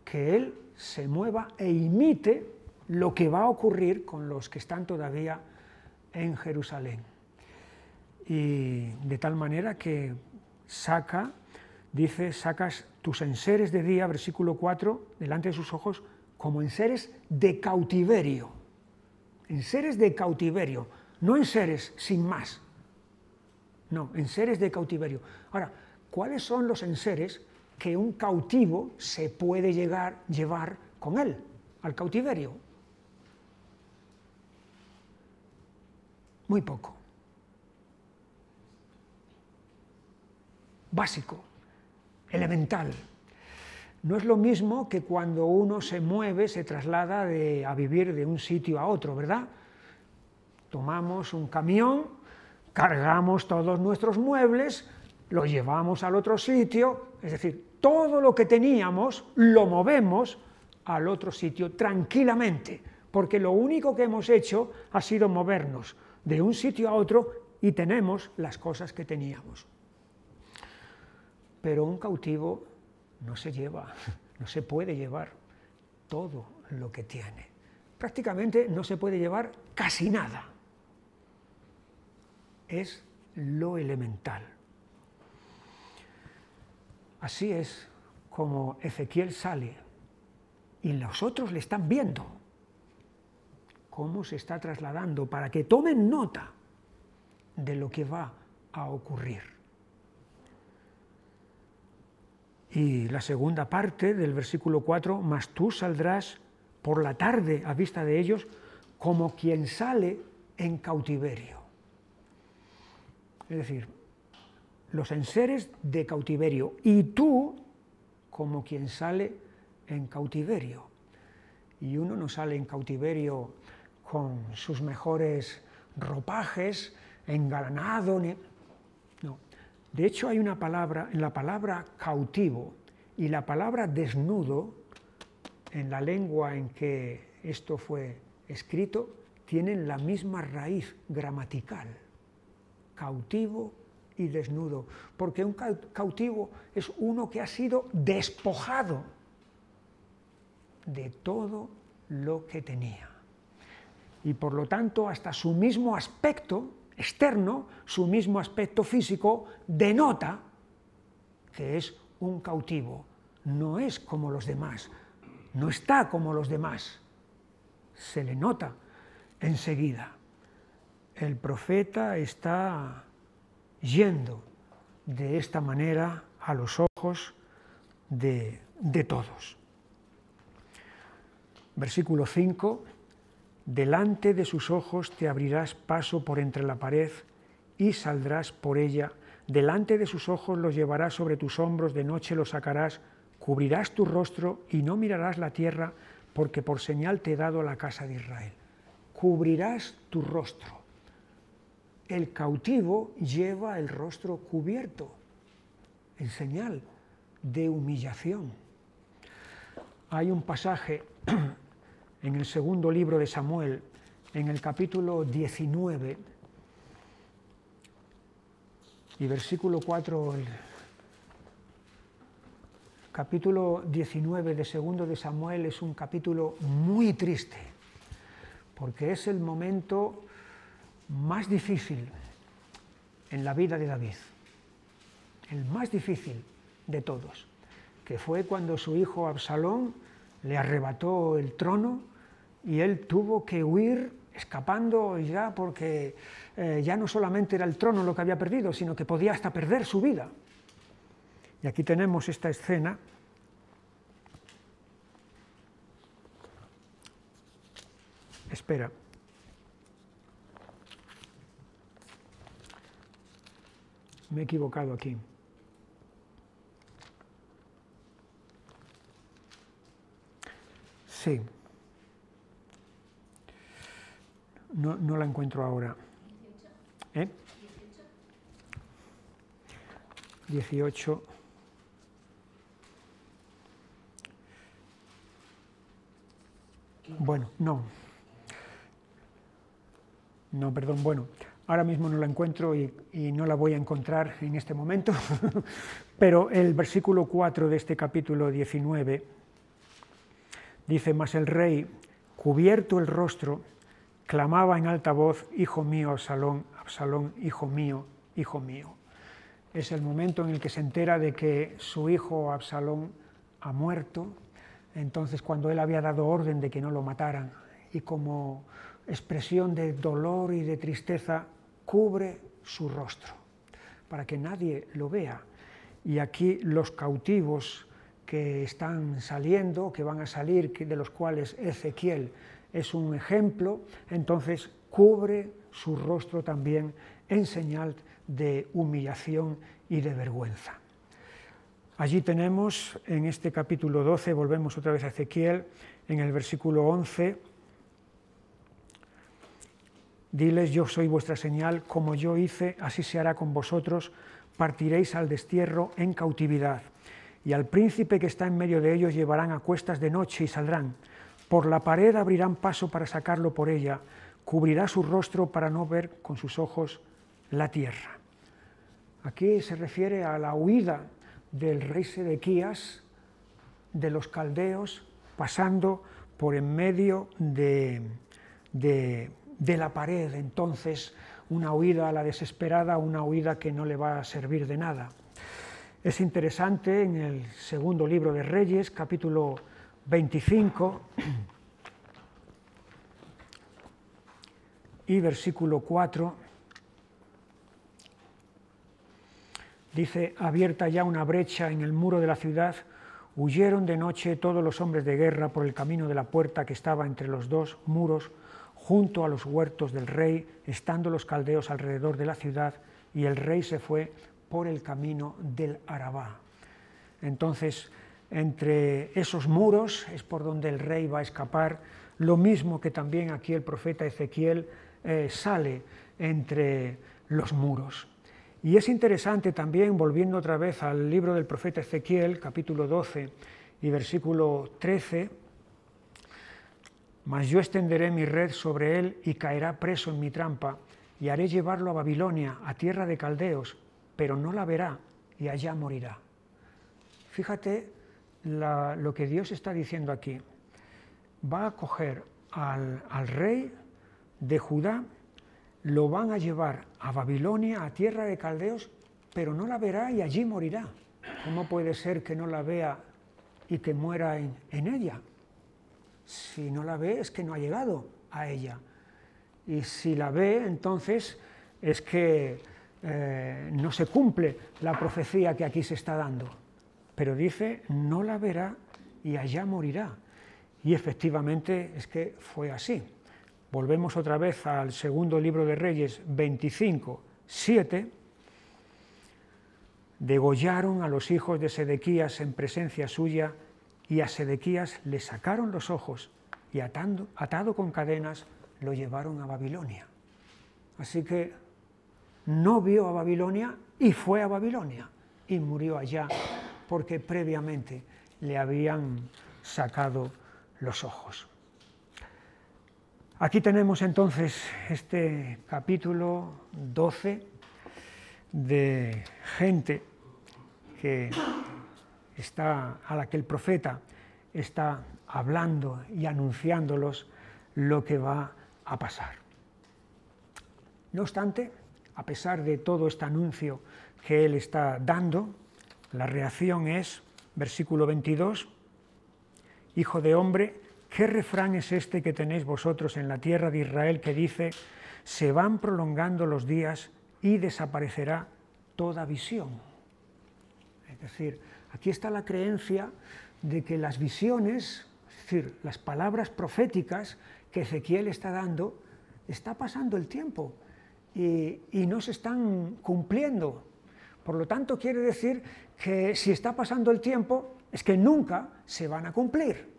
que él se mueva e imite lo que va a ocurrir con los que están todavía en Jerusalén. Y de tal manera que sacas tus enseres de día, versículo 4, delante de sus ojos, como enseres de cautiverio. Enseres de cautiverio, no enseres sin más. No, enseres de cautiverio. Ahora, ¿cuáles son los enseres que un cautivo se puede llevar con él al cautiverio? Muy poco. Básico, elemental. No es lo mismo que cuando uno se mueve, se traslada a vivir de un sitio a otro, ¿verdad? Tomamos un camión, cargamos todos nuestros muebles, los llevamos al otro sitio, es decir, todo lo que teníamos lo movemos al otro sitio tranquilamente, porque lo único que hemos hecho ha sido movernos de un sitio a otro y tenemos las cosas que teníamos. Pero un cautivo no se lleva, no se puede llevar todo lo que tiene. Prácticamente no se puede llevar casi nada. Es lo elemental. Así es como Ezequiel sale y los otros le están viendo cómo se está trasladando para que tomen nota de lo que va a ocurrir. Y la segunda parte del versículo 4, mas tú saldrás por la tarde a vista de ellos como quien sale en cautiverio. Es decir, los enseres de cautiverio y tú como quien sale en cautiverio. Y uno no sale en cautiverio con sus mejores ropajes, engalanado, no. De hecho, hay una palabra, en la palabra cautivo y la palabra desnudo, en la lengua en que esto fue escrito, tienen la misma raíz gramatical, cautivo y desnudo, porque un cautivo es uno que ha sido despojado de todo lo que tenía. Y por lo tanto, hasta su mismo aspecto externo, su mismo aspecto físico, denota que es un cautivo. No es como los demás, no está como los demás. Se le nota enseguida. El profeta está yendo de esta manera a los ojos de todos. Versículo 5. Delante de sus ojos te abrirás paso por entre la pared y saldrás por ella. Delante de sus ojos los llevarás sobre tus hombros, de noche los sacarás, cubrirás tu rostro y no mirarás la tierra, porque por señal te he dado a la casa de Israel. Cubrirás tu rostro. El cautivo lleva el rostro cubierto, en señal de humillación. Hay un pasaje en el segundo libro de Samuel, en el capítulo 19 y versículo 4, el capítulo 19 de segundo de Samuel es un capítulo muy triste, porque es el momento más difícil en la vida de David, el más difícil de todos, que fue cuando su hijo Absalón le arrebató el trono y él tuvo que huir escapando ya porque ya no solamente era el trono lo que había perdido, sino que podía hasta perder su vida. Y aquí tenemos esta escena. Espera. Me he equivocado aquí. Sí. No la encuentro ahora. 18. Bueno, no. No, perdón, bueno. Ahora mismo no la encuentro y no la voy a encontrar en este momento, pero el versículo 4 de este capítulo 19 dice: mas el rey, cubierto el rostro, clamaba en alta voz: hijo mío, Absalón, Absalón, hijo mío, hijo mío. Es el momento en el que se entera de que su hijo Absalón ha muerto. Entonces, cuando él había dado orden de que no lo mataran, y como expresión de dolor y de tristeza, cubre su rostro para que nadie lo vea. Y aquí los cautivos que están saliendo, que van a salir, de los cuales Ezequiel es un ejemplo, entonces cubre su rostro también en señal de humillación y de vergüenza. Allí tenemos, en este capítulo 12, volvemos otra vez a Ezequiel, en el versículo 11, diles: yo soy vuestra señal, como yo hice, así se hará con vosotros, partiréis al destierro en cautividad, y al príncipe que está en medio de ellos llevarán a cuestas de noche y saldrán, por la pared abrirán paso para sacarlo por ella, cubrirá su rostro para no ver con sus ojos la tierra. Aquí se refiere a la huida del rey Sedequías de los caldeos, pasando por en medio de la pared. Entonces, una huida a la desesperada, una huida que no le va a servir de nada. Es interesante, en el segundo libro de Reyes, capítulo 25 y versículo 4, dice: abierta ya una brecha en el muro de la ciudad, huyeron de noche todos los hombres de guerra por el camino de la puerta que estaba entre los dos muros, junto a los huertos del rey, estando los caldeos alrededor de la ciudad, y el rey se fue por el camino del Arabá. Entonces, entre esos muros es por donde el rey va a escapar, lo mismo que también aquí el profeta Ezequiel sale entre los muros. Y es interesante también, volviendo otra vez al libro del profeta Ezequiel, capítulo 12 y versículo 13, mas yo extenderé mi red sobre él y caerá preso en mi trampa, y haré llevarlo a Babilonia, a tierra de caldeos, pero no la verá y allá morirá. Fíjate lo que Dios está diciendo aquí. Va a coger al rey de Judá, lo van a llevar a Babilonia, a tierra de caldeos, pero no la verá y allí morirá. ¿Cómo puede ser que no la vea y que muera en ella? Si no la ve, es que no ha llegado a ella. Y si la ve, entonces es que no se cumple la profecía que aquí se está dando. Pero dice: no la verá y allá morirá. Y efectivamente es que fue así. Volvemos otra vez al segundo libro de Reyes 25, 7. Degollaron a los hijos de Sedequías en presencia suya, y a Sedequías le sacaron los ojos, y atado con cadenas lo llevaron a Babilonia. Así que no vio a Babilonia y fue a Babilonia y murió allá, porque previamente le habían sacado los ojos. Aquí tenemos entonces este capítulo 12 de gente a la que el profeta está hablando y anunciándolos lo que va a pasar. No obstante, a pesar de todo este anuncio que él está dando, la reacción es, versículo 22, hijo de hombre, ¿qué refrán es este que tenéis vosotros en la tierra de Israel que dice, se van prolongando los días y desaparecerá toda visión? Es decir, aquí está la creencia de que las visiones, es decir, las palabras proféticas que Ezequiel está dando, está pasando el tiempo y no se están cumpliendo. Por lo tanto, quiere decir que si está pasando el tiempo, es que nunca se van a cumplir.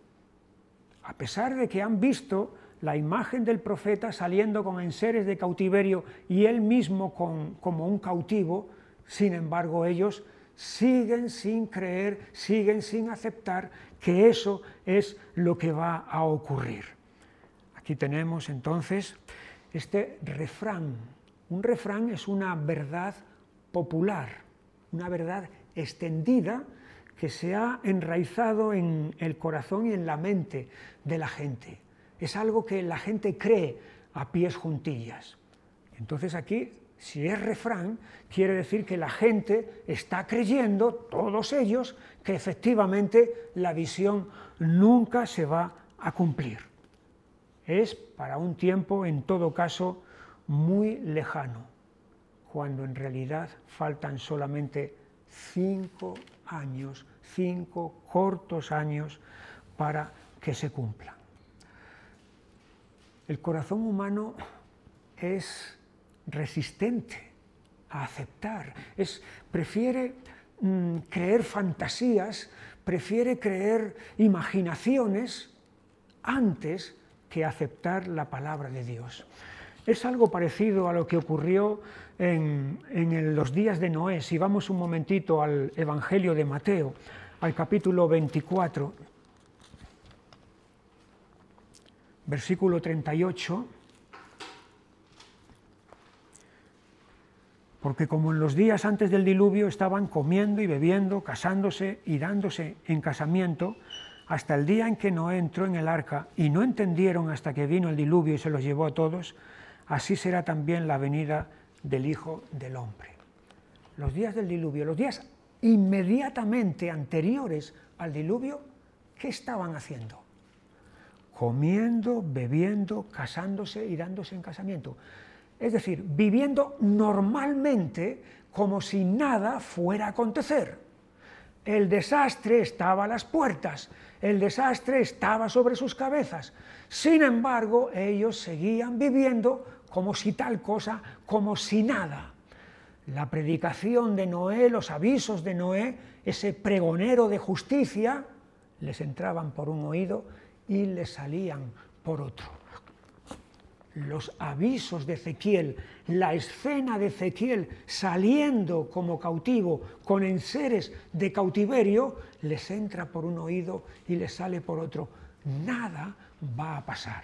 A pesar de que han visto la imagen del profeta saliendo con enseres de cautiverio y él mismo como un cautivo, sin embargo ellos siguen sin creer, siguen sin aceptar que eso es lo que va a ocurrir. Aquí tenemos entonces este refrán. Un refrán es una verdad popular, una verdad extendida que se ha enraizado en el corazón y en la mente de la gente. Es algo que la gente cree a pies juntillas. Entonces aquí, si es refrán, quiere decir que la gente está creyendo, todos ellos, que efectivamente la visión nunca se va a cumplir. Es para un tiempo, en todo caso, muy lejano, cuando en realidad faltan solamente 5 años, 5 cortos años para que se cumplan. El corazón humano es resistente a aceptar, prefiere creer fantasías, prefiere creer imaginaciones antes que aceptar la palabra de Dios. Es algo parecido a lo que ocurrió en los días de Noé. Si vamos un momentito al Evangelio de Mateo, al capítulo 24, versículo 38, porque como en los días antes del diluvio estaban comiendo y bebiendo, casándose y dándose en casamiento, hasta el día en que Noé entró en el arca y no entendieron hasta que vino el diluvio y se los llevó a todos, así será también la venida del Hijo del Hombre. Los días del diluvio, los días inmediatamente anteriores al diluvio, ¿qué estaban haciendo? Comiendo, bebiendo, casándose y dándose en casamiento. Es decir, viviendo normalmente como si nada fuera a acontecer. El desastre estaba a las puertas, el desastre estaba sobre sus cabezas. Sin embargo, ellos seguían viviendo como si tal cosa, como si nada. La predicación de Noé, los avisos de Noé, ese pregonero de justicia, les entraban por un oído y les salían por otro. Los avisos de Ezequiel, la escena de Ezequiel saliendo como cautivo con enseres de cautiverio, les entra por un oído y les sale por otro. Nada va a pasar.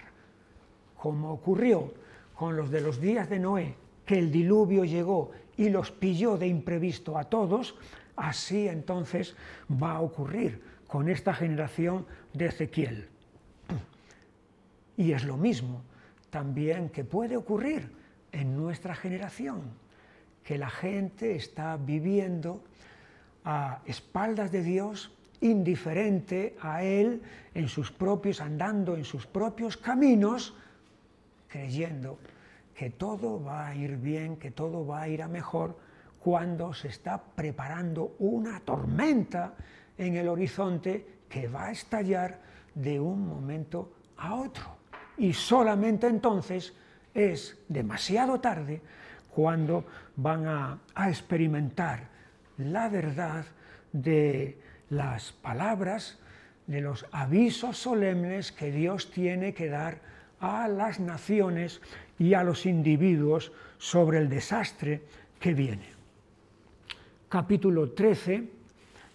Como ocurrió con los de los días de Noé, que el diluvio llegó y los pilló de imprevisto a todos, así entonces va a ocurrir con esta generación de Ezequiel. Y es lo mismo también que puede ocurrir en nuestra generación, que la gente está viviendo a espaldas de Dios, indiferente a Él, andando en sus propios caminos, creyendo que todo va a ir bien, que todo va a ir a mejor, cuando se está preparando una tormenta en el horizonte que va a estallar de un momento a otro. Y solamente entonces es demasiado tarde cuando van a experimentar la verdad de las palabras, de los avisos solemnes que Dios tiene que dar a las naciones y a los individuos sobre el desastre que viene. Capítulo 13,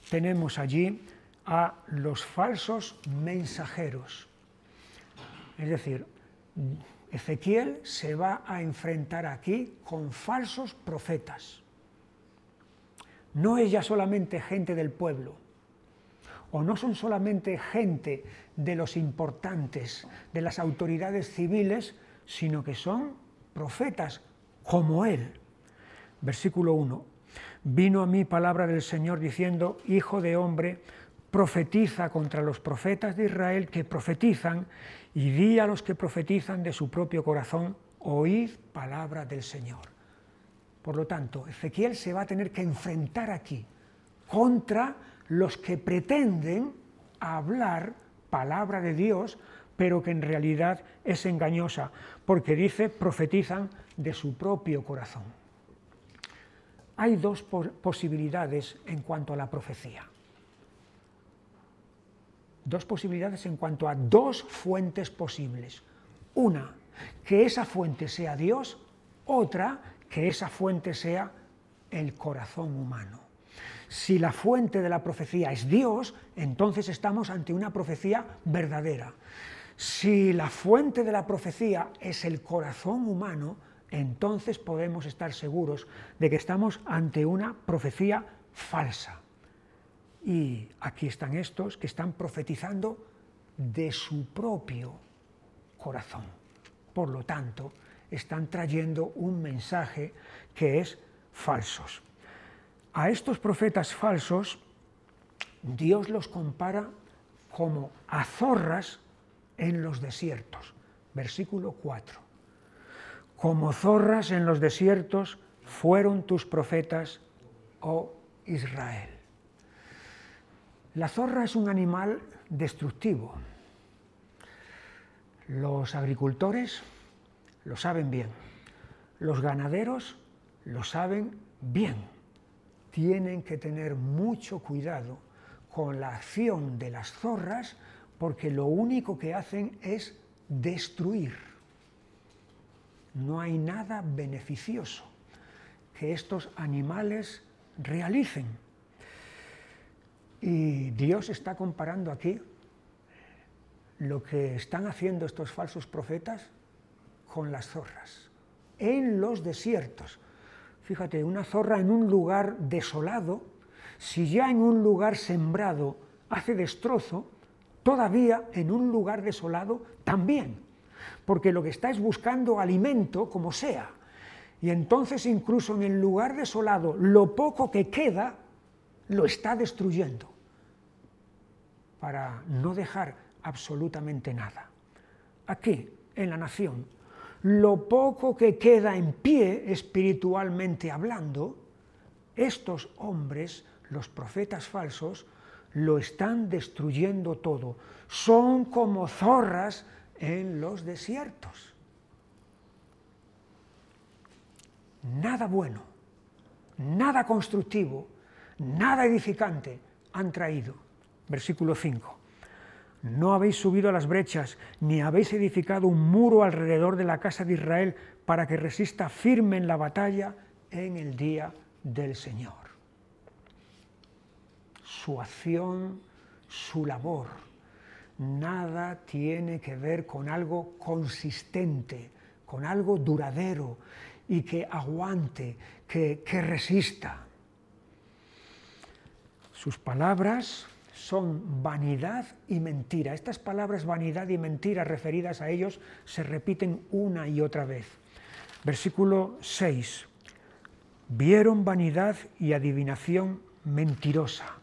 tenemos allí a los falsos mensajeros. Es decir, Ezequiel se va a enfrentar aquí con falsos profetas. No es ya solamente gente del pueblo, o no son solamente gente de los importantes, de las autoridades civiles, sino que son profetas como él. Versículo 1. Vino a mí palabra del Señor diciendo: Hijo de hombre, profetiza contra los profetas de Israel que profetizan, y di a los que profetizan de su propio corazón, oíd palabra del Señor. Por lo tanto, Ezequiel se va a tener que enfrentar aquí contra los que pretenden hablar palabra de Dios, pero que en realidad es engañosa, porque dice, profetizan de su propio corazón. Hay dos posibilidades en cuanto a la profecía. Dos posibilidades en cuanto a dos fuentes posibles. Una, que esa fuente sea Dios; otra, que esa fuente sea el corazón humano. Si la fuente de la profecía es Dios, entonces estamos ante una profecía verdadera. Si la fuente de la profecía es el corazón humano, entonces podemos estar seguros de que estamos ante una profecía falsa. Y aquí están estos que están profetizando de su propio corazón. Por lo tanto, están trayendo un mensaje que es falsos. A estos profetas falsos, Dios los compara como a zorras en los desiertos. Versículo 4. Como zorras en los desiertos fueron tus profetas, oh Israel. La zorra es un animal destructivo. Los agricultores lo saben bien. Los ganaderos lo saben bien. Tienen que tener mucho cuidado con la acción de las zorras, porque lo único que hacen es destruir. No hay nada beneficioso que estos animales realicen. Y Dios está comparando aquí lo que están haciendo estos falsos profetas con las zorras en los desiertos. Fíjate, una zorra en un lugar desolado, si ya en un lugar sembrado hace destrozo, todavía en un lugar desolado también, porque lo que está es buscando alimento como sea, y entonces incluso en el lugar desolado lo poco que queda lo está destruyendo para no dejar absolutamente nada. Aquí, en la nación, lo poco que queda en pie espiritualmente hablando, estos hombres, los profetas falsos, lo están destruyendo todo. Son como zorras en los desiertos. Nada bueno, nada constructivo, nada edificante han traído. Versículo 5. No habéis subido a las brechas, ni habéis edificado un muro alrededor de la casa de Israel para que resista firme en la batalla en el día del Señor. Su acción, su labor, nada tiene que ver con algo consistente, con algo duradero y que aguante, que resista. Sus palabras son vanidad y mentira. Estas palabras vanidad y mentira referidas a ellos se repiten una y otra vez. Versículo 6. Vieron vanidad y adivinación mentirosa.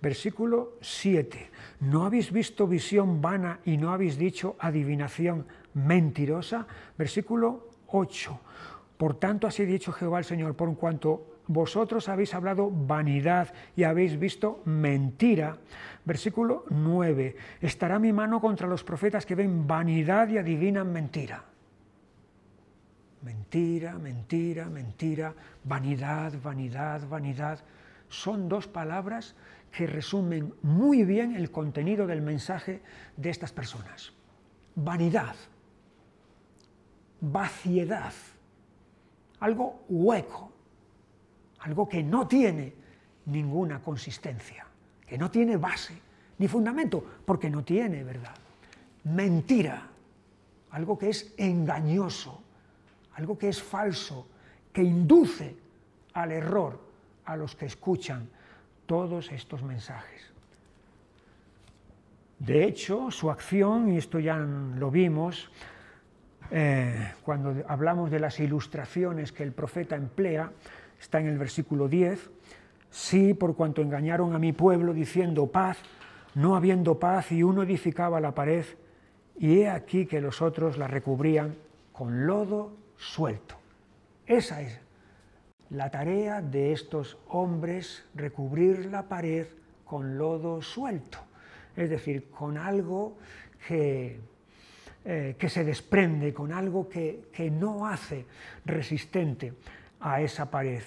Versículo 7. ¿No habéis visto visión vana y no habéis dicho adivinación mentirosa? Versículo 8. Por tanto, así ha dicho Jehová el Señor, por cuanto vosotros habéis hablado vanidad y habéis visto mentira. Versículo 9. Estará mi mano contra los profetas que ven vanidad y adivinan mentira. Mentira, mentira, mentira, vanidad, vanidad, vanidad. Son dos palabras que resumen muy bien el contenido del mensaje de estas personas. Vanidad, vaciedad, algo hueco, algo que no tiene ninguna consistencia, que no tiene base ni fundamento, porque no tiene verdad. Mentira, algo que es engañoso, algo que es falso, que induce al error a los que escuchan todos estos mensajes. De hecho, su acción, y esto ya lo vimos, cuando hablamos de las ilustraciones que el profeta emplea, está en el versículo 10, sí, por cuanto engañaron a mi pueblo diciendo paz, no habiendo paz, y uno edificaba la pared, y he aquí que los otros la recubrían con lodo suelto. Esa es la tarea de estos hombres, recubrir la pared con lodo suelto, es decir, con algo que se desprende, con algo que no hace resistente a esa pared.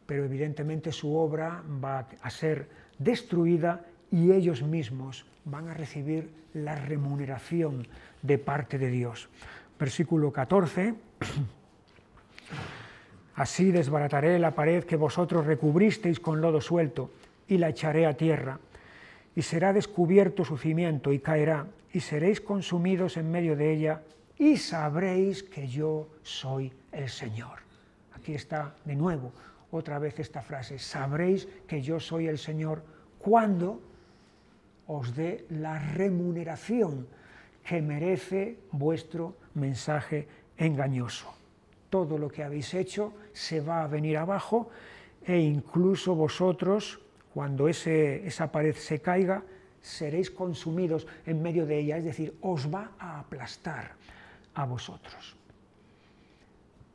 Pero evidentemente su obra va a ser destruida y ellos mismos van a recibir la remuneración de parte de Dios. Versículo 14. Así desbarataré la pared que vosotros recubristeis con lodo suelto, y la echaré a tierra, y será descubierto su cimiento, y caerá, y seréis consumidos en medio de ella, y sabréis que yo soy el Señor. Aquí está de nuevo, otra vez esta frase, sabréis que yo soy el Señor, cuando os dé la remuneración que merece vuestro mensaje engañoso. Todo lo que habéis hecho se va a venir abajo, e incluso vosotros, cuando esa pared se caiga, seréis consumidos en medio de ella, es decir, os va a aplastar a vosotros.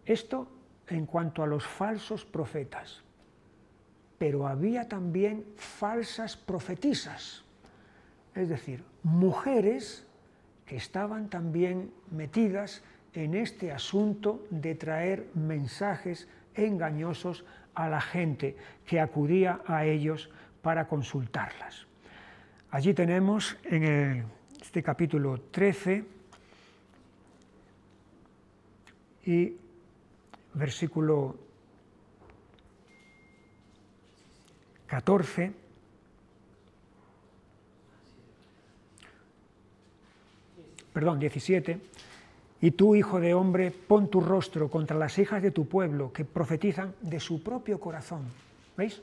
Esto en cuanto a los falsos profetas, pero había también falsas profetisas, es decir, mujeres que estaban también metidas en este asunto de traer mensajes engañosos a la gente que acudía a ellos para consultarlas. Allí tenemos en este capítulo 13 y versículo 14, perdón, 17, y tú, hijo de hombre, pon tu rostro contra las hijas de tu pueblo que profetizan de su propio corazón. ¿Veis?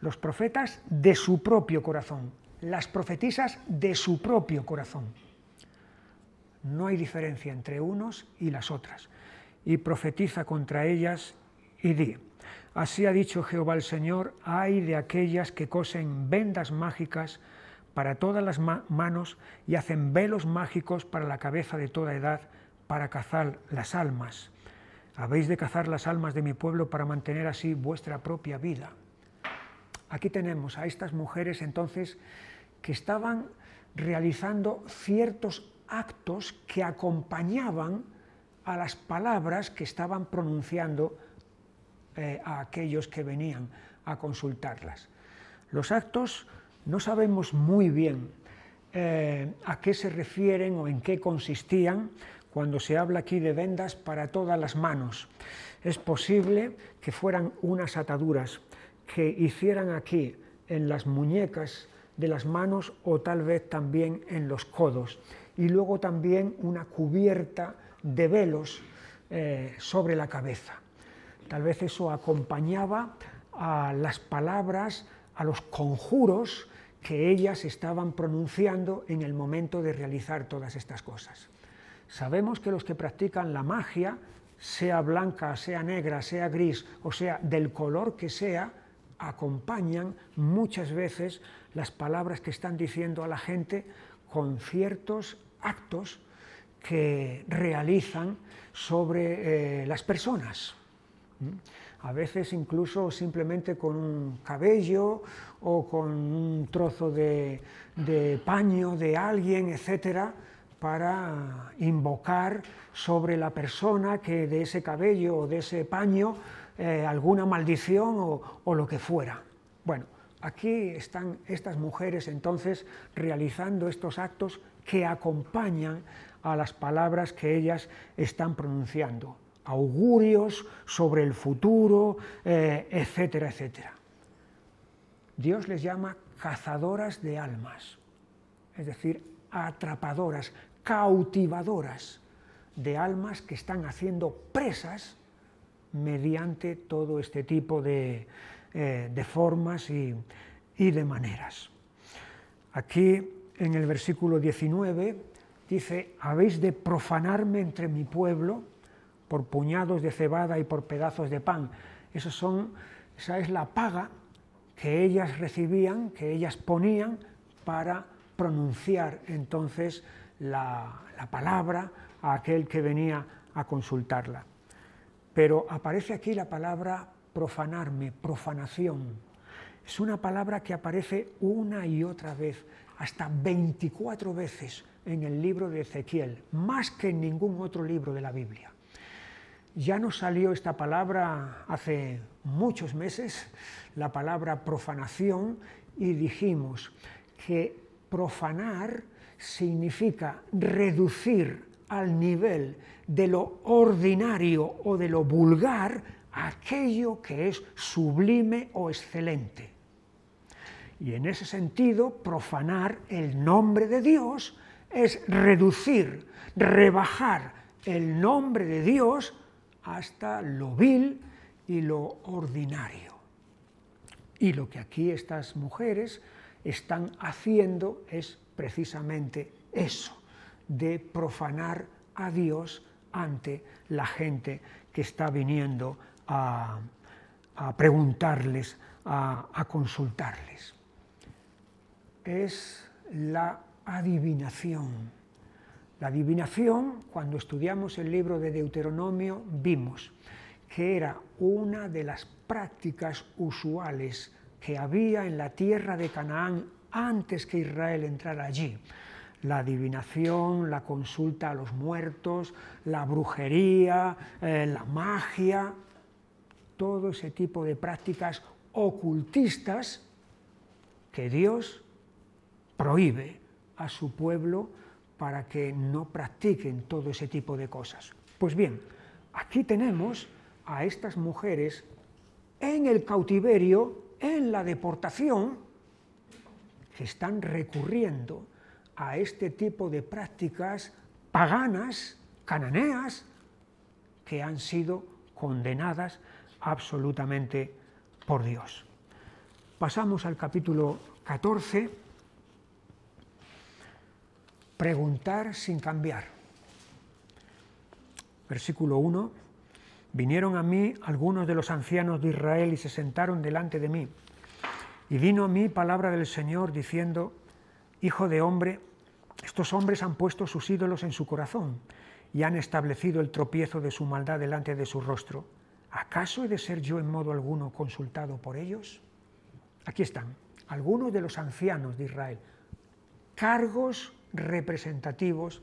Los profetas de su propio corazón, las profetisas de su propio corazón. No hay diferencia entre unos y las otras. Y profetiza contra ellas y di: así ha dicho Jehová el Señor, ay de aquellas que cosen vendas mágicas para todas las manos y hacen velos mágicos para la cabeza de toda edad, para cazar las almas. Habéis de cazar las almas de mi pueblo para mantener así vuestra propia vida. Aquí tenemos a estas mujeres entonces que estaban realizando ciertos actos que acompañaban a las palabras que estaban pronunciando a aquellos que venían a consultarlas. Los actos no sabemos muy bien a qué se refieren o en qué consistían cuando se habla aquí de vendas para todas las manos. Es posible que fueran unas ataduras que hicieran aquí en las muñecas de las manos o tal vez también en los codos, y luego también una cubierta de velos sobre la cabeza. Tal vez eso acompañaba a las palabras, a los conjuros que ellas estaban pronunciando en el momento de realizar todas estas cosas. Sabemos que los que practican la magia, sea blanca, sea negra, sea gris, o sea, del color que sea, acompañan muchas veces las palabras que están diciendo a la gente con ciertos actos que realizan sobre las personas. A veces incluso simplemente con un cabello o con un trozo de paño de alguien, etcétera, para invocar sobre la persona que de ese cabello o de ese paño alguna maldición o lo que fuera. Bueno, aquí están estas mujeres entonces realizando estos actos que acompañan a las palabras que ellas están pronunciando, augurios sobre el futuro, etcétera, etcétera. Dios les llama cazadoras de almas, es decir, atrapadoras, cautivadoras de almas que están haciendo presas mediante todo este tipo de formas y de maneras. Aquí en el versículo 19 dice: habéis de profanarme entre mi pueblo por puñados de cebada y por pedazos de pan. Esa es la paga que ellas recibían, que ellas ponían para pronunciar entonces la palabra a aquel que venía a consultarla. Pero aparece aquí la palabra profanarme, profanación. Es una palabra que aparece una y otra vez, hasta 24 veces en el libro de Ezequiel, más que en ningún otro libro de la Biblia. Ya nos salió esta palabra hace muchos meses, la palabra profanación, y dijimos que profanar significa reducir al nivel de lo ordinario o de lo vulgar aquello que es sublime o excelente. Y en ese sentido, profanar el nombre de Dios es reducir, rebajar el nombre de Dios hasta lo vil y lo ordinario. Y lo que aquí estas mujeres están haciendo es precisamente eso, de profanar a Dios ante la gente que está viniendo a preguntarles, a consultarles. Es la adivinación. La adivinación, cuando estudiamos el libro de Deuteronomio, vimos que era una de las prácticas usuales que había en la tierra de Canaán antes que Israel entrara allí. La adivinación, la consulta a los muertos, la brujería, la magia, todo ese tipo de prácticas ocultistas que Dios prohíbe a su pueblo para que no practiquen todo ese tipo de cosas. Pues bien, aquí tenemos a estas mujeres en el cautiverio, en la deportación, que están recurriendo a este tipo de prácticas paganas, cananeas, que han sido condenadas absolutamente por Dios. Pasamos al capítulo 14, preguntar sin cambiar. Versículo 1, vinieron a mí algunos de los ancianos de Israel y se sentaron delante de mí. Y vino a mí palabra del Señor diciendo, Hijo de hombre, estos hombres han puesto sus ídolos en su corazón y han establecido el tropiezo de su maldad delante de su rostro. ¿Acaso he de ser yo en modo alguno consultado por ellos? Aquí están, algunos de los ancianos de Israel, cargos representativos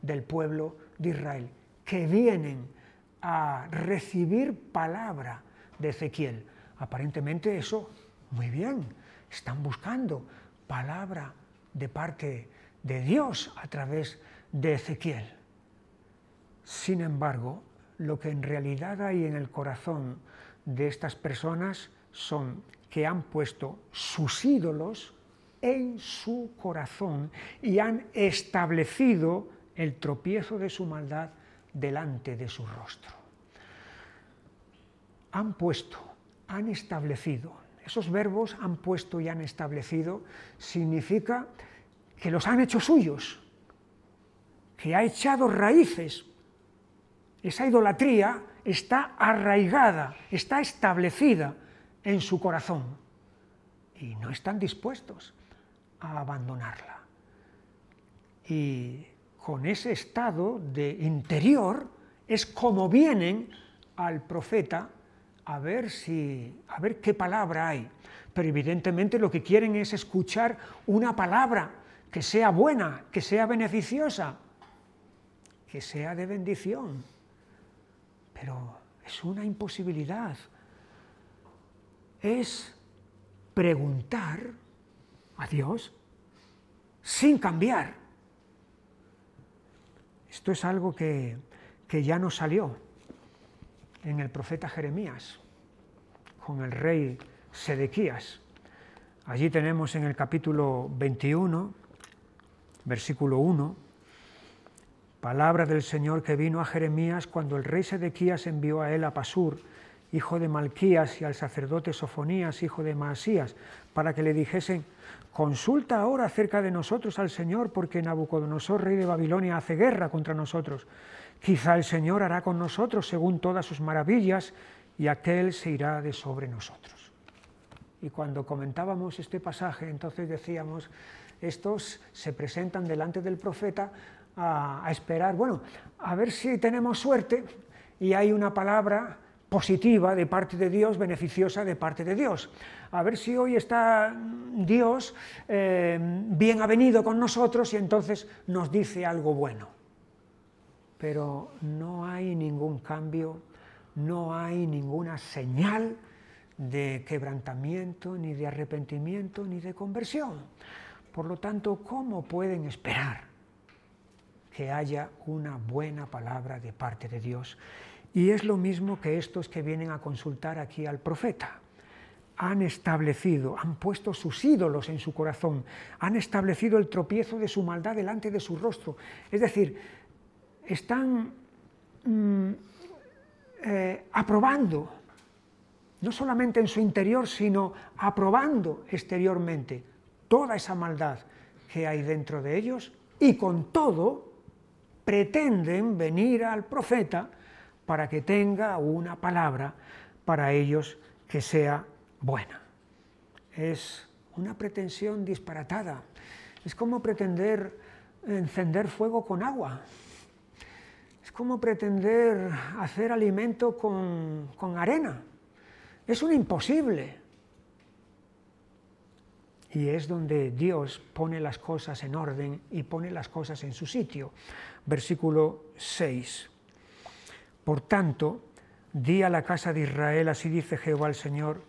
del pueblo de Israel, que vienen a recibir palabra de Ezequiel. Aparentemente eso, muy bien, están buscando palabra de parte de Dios a través de Ezequiel. Sin embargo, lo que en realidad hay en el corazón de estas personas son que han puesto sus ídolos en su corazón y han establecido el tropiezo de su maldad delante de su rostro. Han puesto, han establecido. Esos verbos han puesto y han establecido significa que los han hecho suyos, que ha echado raíces. Esa idolatría está arraigada, está establecida en su corazón y no están dispuestos a abandonarla. Y con ese estado de interior es como vienen al profeta a ver qué palabra hay. Pero evidentemente lo que quieren es escuchar una palabra que sea buena, que sea beneficiosa, que sea de bendición. Pero es una imposibilidad. Es preguntar a Dios sin cambiar. Esto es algo que ya nos salió en el profeta Jeremías, con el rey Sedequías. Allí tenemos en el capítulo 21, versículo 1, palabra del Señor que vino a Jeremías cuando el rey Sedequías envió a él a Pasur, hijo de Malquías, y al sacerdote Sofonías, hijo de Maasías, para que le dijesen, consulta ahora acerca de nosotros al Señor, porque Nabucodonosor, rey de Babilonia, hace guerra contra nosotros. Quizá el Señor hará con nosotros según todas sus maravillas, y aquel se irá de sobre nosotros. Y cuando comentábamos este pasaje, entonces decíamos, estos se presentan delante del profeta a esperar, bueno, a ver si tenemos suerte y hay una palabra positiva de parte de Dios, beneficiosa de parte de Dios. A ver si hoy está Dios bien avenido con nosotros y entonces nos dice algo bueno. Pero no hay ningún cambio, no hay ninguna señal de quebrantamiento, ni de arrepentimiento, ni de conversión. Por lo tanto, ¿cómo pueden esperar que haya una buena palabra de parte de Dios? Y es lo mismo que estos que vienen a consultar aquí al profeta. Han establecido, han puesto sus ídolos en su corazón, han establecido el tropiezo de su maldad delante de su rostro. Es decir, están aprobando, no solamente en su interior, sino aprobando exteriormente toda esa maldad que hay dentro de ellos, y con todo pretenden venir al profeta para que tenga una palabra para ellos que sea buena. Es una pretensión disparatada. Es como pretender encender fuego con agua. Es como pretender hacer alimento con arena. Es un imposible. Y es donde Dios pone las cosas en orden y pone las cosas en su sitio. Versículo 6. Por tanto, di a la casa de Israel, así dice Jehová el Señor,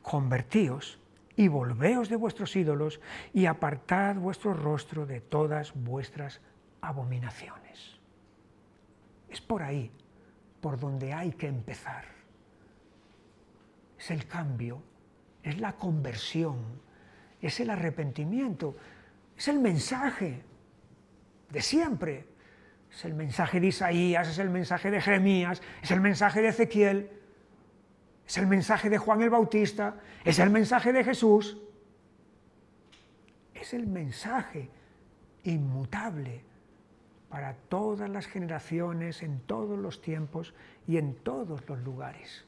convertíos y volveos de vuestros ídolos y apartad vuestro rostro de todas vuestras abominaciones. Es por ahí por donde hay que empezar. Es el cambio, es la conversión, es el arrepentimiento, es el mensaje de siempre. Es el mensaje de Isaías, es el mensaje de Jeremías, es el mensaje de Ezequiel, es el mensaje de Juan el Bautista, es el mensaje de Jesús. Es el mensaje inmutable para todas las generaciones, en todos los tiempos y en todos los lugares.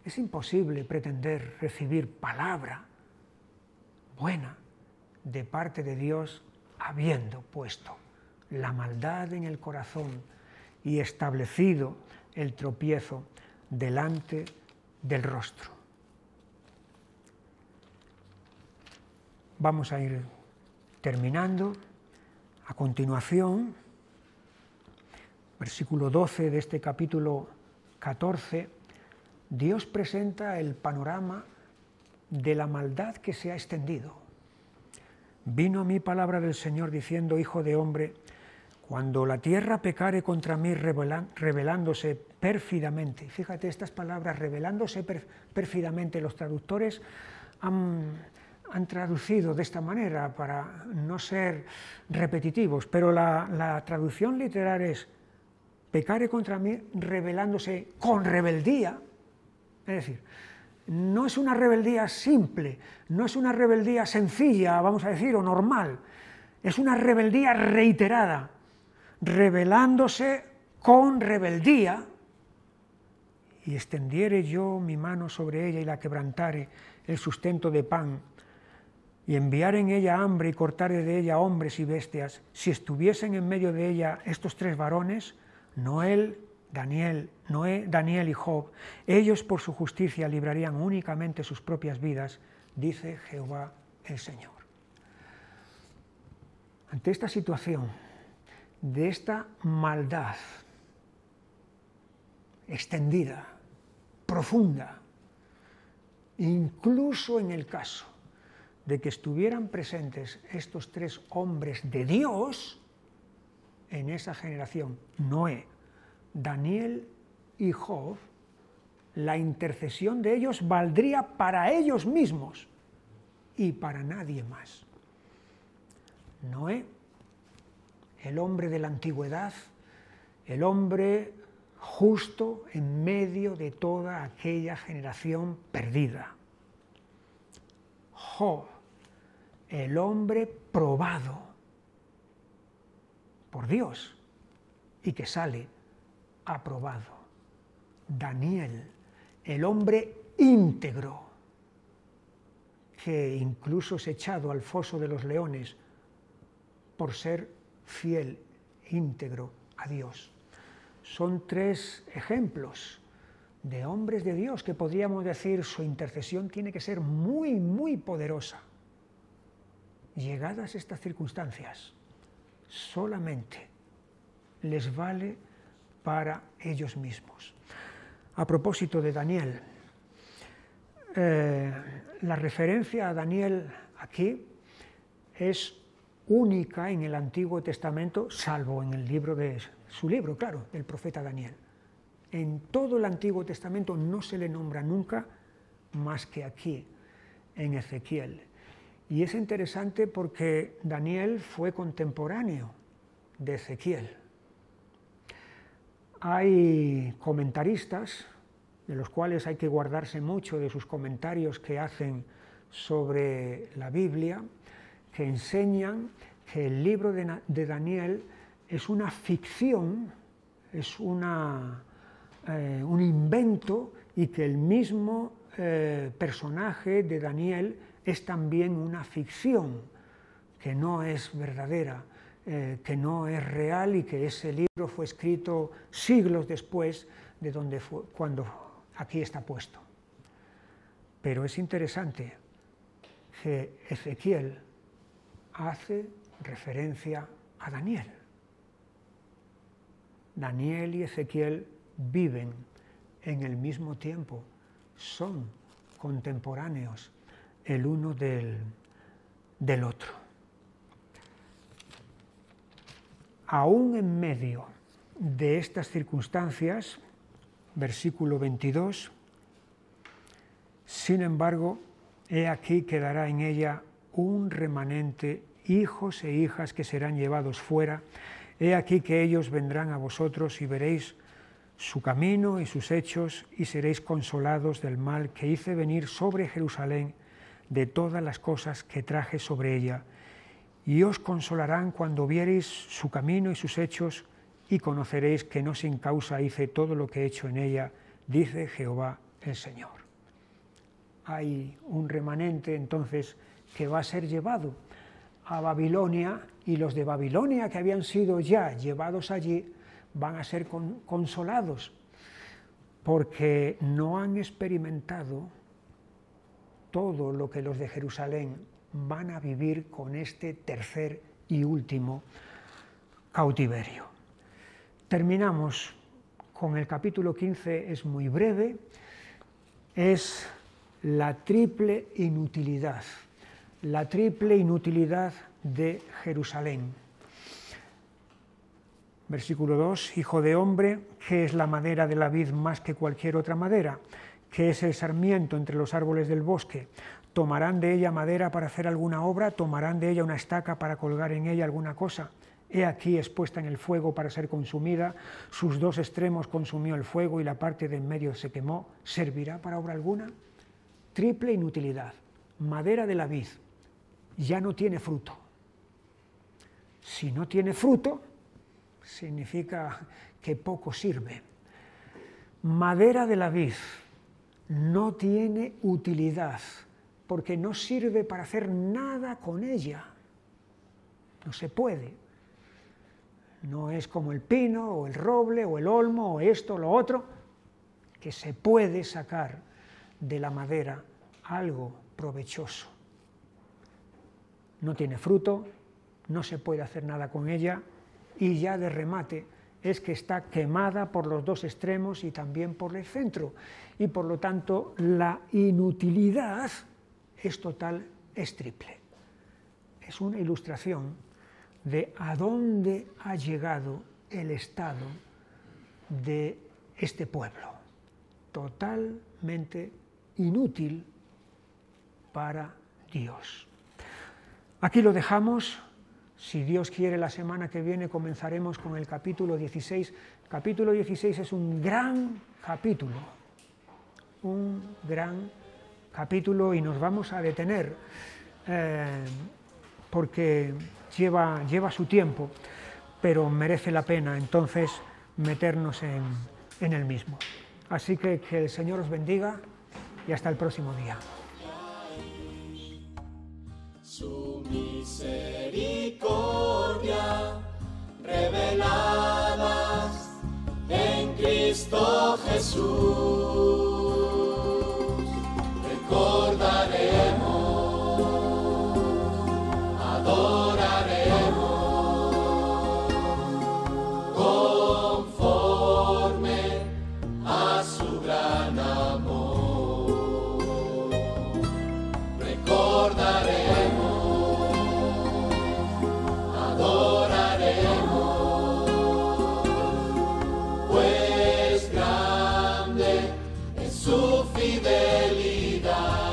Es imposible pretender recibir palabra buena de parte de Dios habiendo puesto la maldad en el corazón y establecido el tropiezo delante del rostro. Vamos a ir terminando. A continuación, versículo 12 de este capítulo 14, Dios presenta el panorama de la maldad que se ha extendido. Vino a mí palabra del Señor diciendo, hijo de hombre, cuando la tierra pecare contra mí rebelándose pérfidamente, fíjate estas palabras, rebelándose pérfidamente, los traductores han traducido de esta manera para no ser repetitivos, pero la traducción literal es pecare contra mí rebelándose con rebeldía, es decir, no es una rebeldía simple, no es una rebeldía sencilla, vamos a decir, o normal, es una rebeldía reiterada, rebelándose con rebeldía, y extendiere yo mi mano sobre ella y la quebrantare el sustento de pan, y enviare en ella hambre y cortare de ella hombres y bestias, si estuviesen en medio de ella estos tres varones, Noé, Daniel y Job, ellos por su justicia librarían únicamente sus propias vidas, dice Jehová el Señor. Ante esta situación, de esta maldad extendida, profunda, incluso en el caso de que estuvieran presentes estos tres hombres de Dios en esa generación, Noé, Daniel y Job, la intercesión de ellos valdría para ellos mismos y para nadie más. Noé, el hombre de la antigüedad, el hombre justo en medio de toda aquella generación perdida. Job, el hombre probado por Dios y que sale aprobado. Daniel, el hombre íntegro, que incluso es echado al foso de los leones por ser fiel, íntegro a Dios. Son 3 ejemplos de hombres de Dios que podríamos decir su intercesión tiene que ser muy, muy poderosa. Llegadas estas circunstancias, solamente les vale para ellos mismos. A propósito de Daniel, la referencia a Daniel aquí es única en el Antiguo Testamento, salvo en el libro de su libro, claro, el profeta Daniel. En todo el Antiguo Testamento no se le nombra nunca más que aquí, en Ezequiel. Y es interesante porque Daniel fue contemporáneo de Ezequiel. Hay comentaristas, de los cuales hay que guardarse mucho de sus comentarios que hacen sobre la Biblia, que enseñan que el libro de Daniel es una ficción, es un invento, y que el mismo personaje de Daniel es también una ficción, que no es verdadera, que no es real, y que ese libro fue escrito siglos después de donde fue, cuando aquí está puesto. Pero es interesante que Ezequiel hace referencia a Daniel. Daniel y Ezequiel viven en el mismo tiempo, son contemporáneos el uno del otro. Aún en medio de estas circunstancias, versículo 22, sin embargo, he aquí quedará en ella un remanente, hijos e hijas que serán llevados fuera. He aquí que ellos vendrán a vosotros y veréis su camino y sus hechos, y seréis consolados del mal que hice venir sobre Jerusalén, de todas las cosas que traje sobre ella. Y os consolarán cuando viereis su camino y sus hechos, y conoceréis que no sin causa hice todo lo que he hecho en ella, dice Jehová el Señor. Hay un remanente entonces que va a ser llevado a Babilonia, y los de Babilonia que habían sido ya llevados allí van a ser consolados, porque no han experimentado todo lo que los de Jerusalén van a vivir con este tercer y último cautiverio. Terminamos con el capítulo 15, es muy breve, es la triple inutilidad de Jerusalén. Versículo 2, hijo de hombre, ¿qué es la madera de la vid más que cualquier otra madera? ¿Qué es el sarmiento entre los árboles del bosque? ¿Tomarán de ella madera para hacer alguna obra? ¿Tomarán de ella una estaca para colgar en ella alguna cosa? He aquí expuesta en el fuego para ser consumida, sus 2 extremos consumió el fuego y la parte de en medio se quemó. ¿Servirá para obra alguna? Triple inutilidad. Madera de la vid ya no tiene fruto. Si no tiene fruto, significa que poco sirve. Madera de la vid no tiene utilidad, porque no sirve para hacer nada con ella. No se puede. No es como el pino, o el roble, o el olmo, o esto, o lo otro, que se puede sacar de la madera algo provechoso. No tiene fruto, no se puede hacer nada con ella, y ya de remate es que está quemada por los 2 extremos y también por el centro, y por lo tanto la inutilidad es total, es triple. Es una ilustración de a dónde ha llegado el estado de este pueblo, totalmente inútil para Dios. Aquí lo dejamos. Si Dios quiere, la semana que viene comenzaremos con el capítulo 16. El capítulo 16 es un gran capítulo, y nos vamos a detener porque lleva su tiempo, pero merece la pena entonces meternos en el mismo. Así que el Señor os bendiga y hasta el próximo día. su misericordia reveladas en Cristo Jesús. Recordaremos, adoraremos conforme a su gran amor. Recordaremos, adoraremos, pues grande es su fidelidad.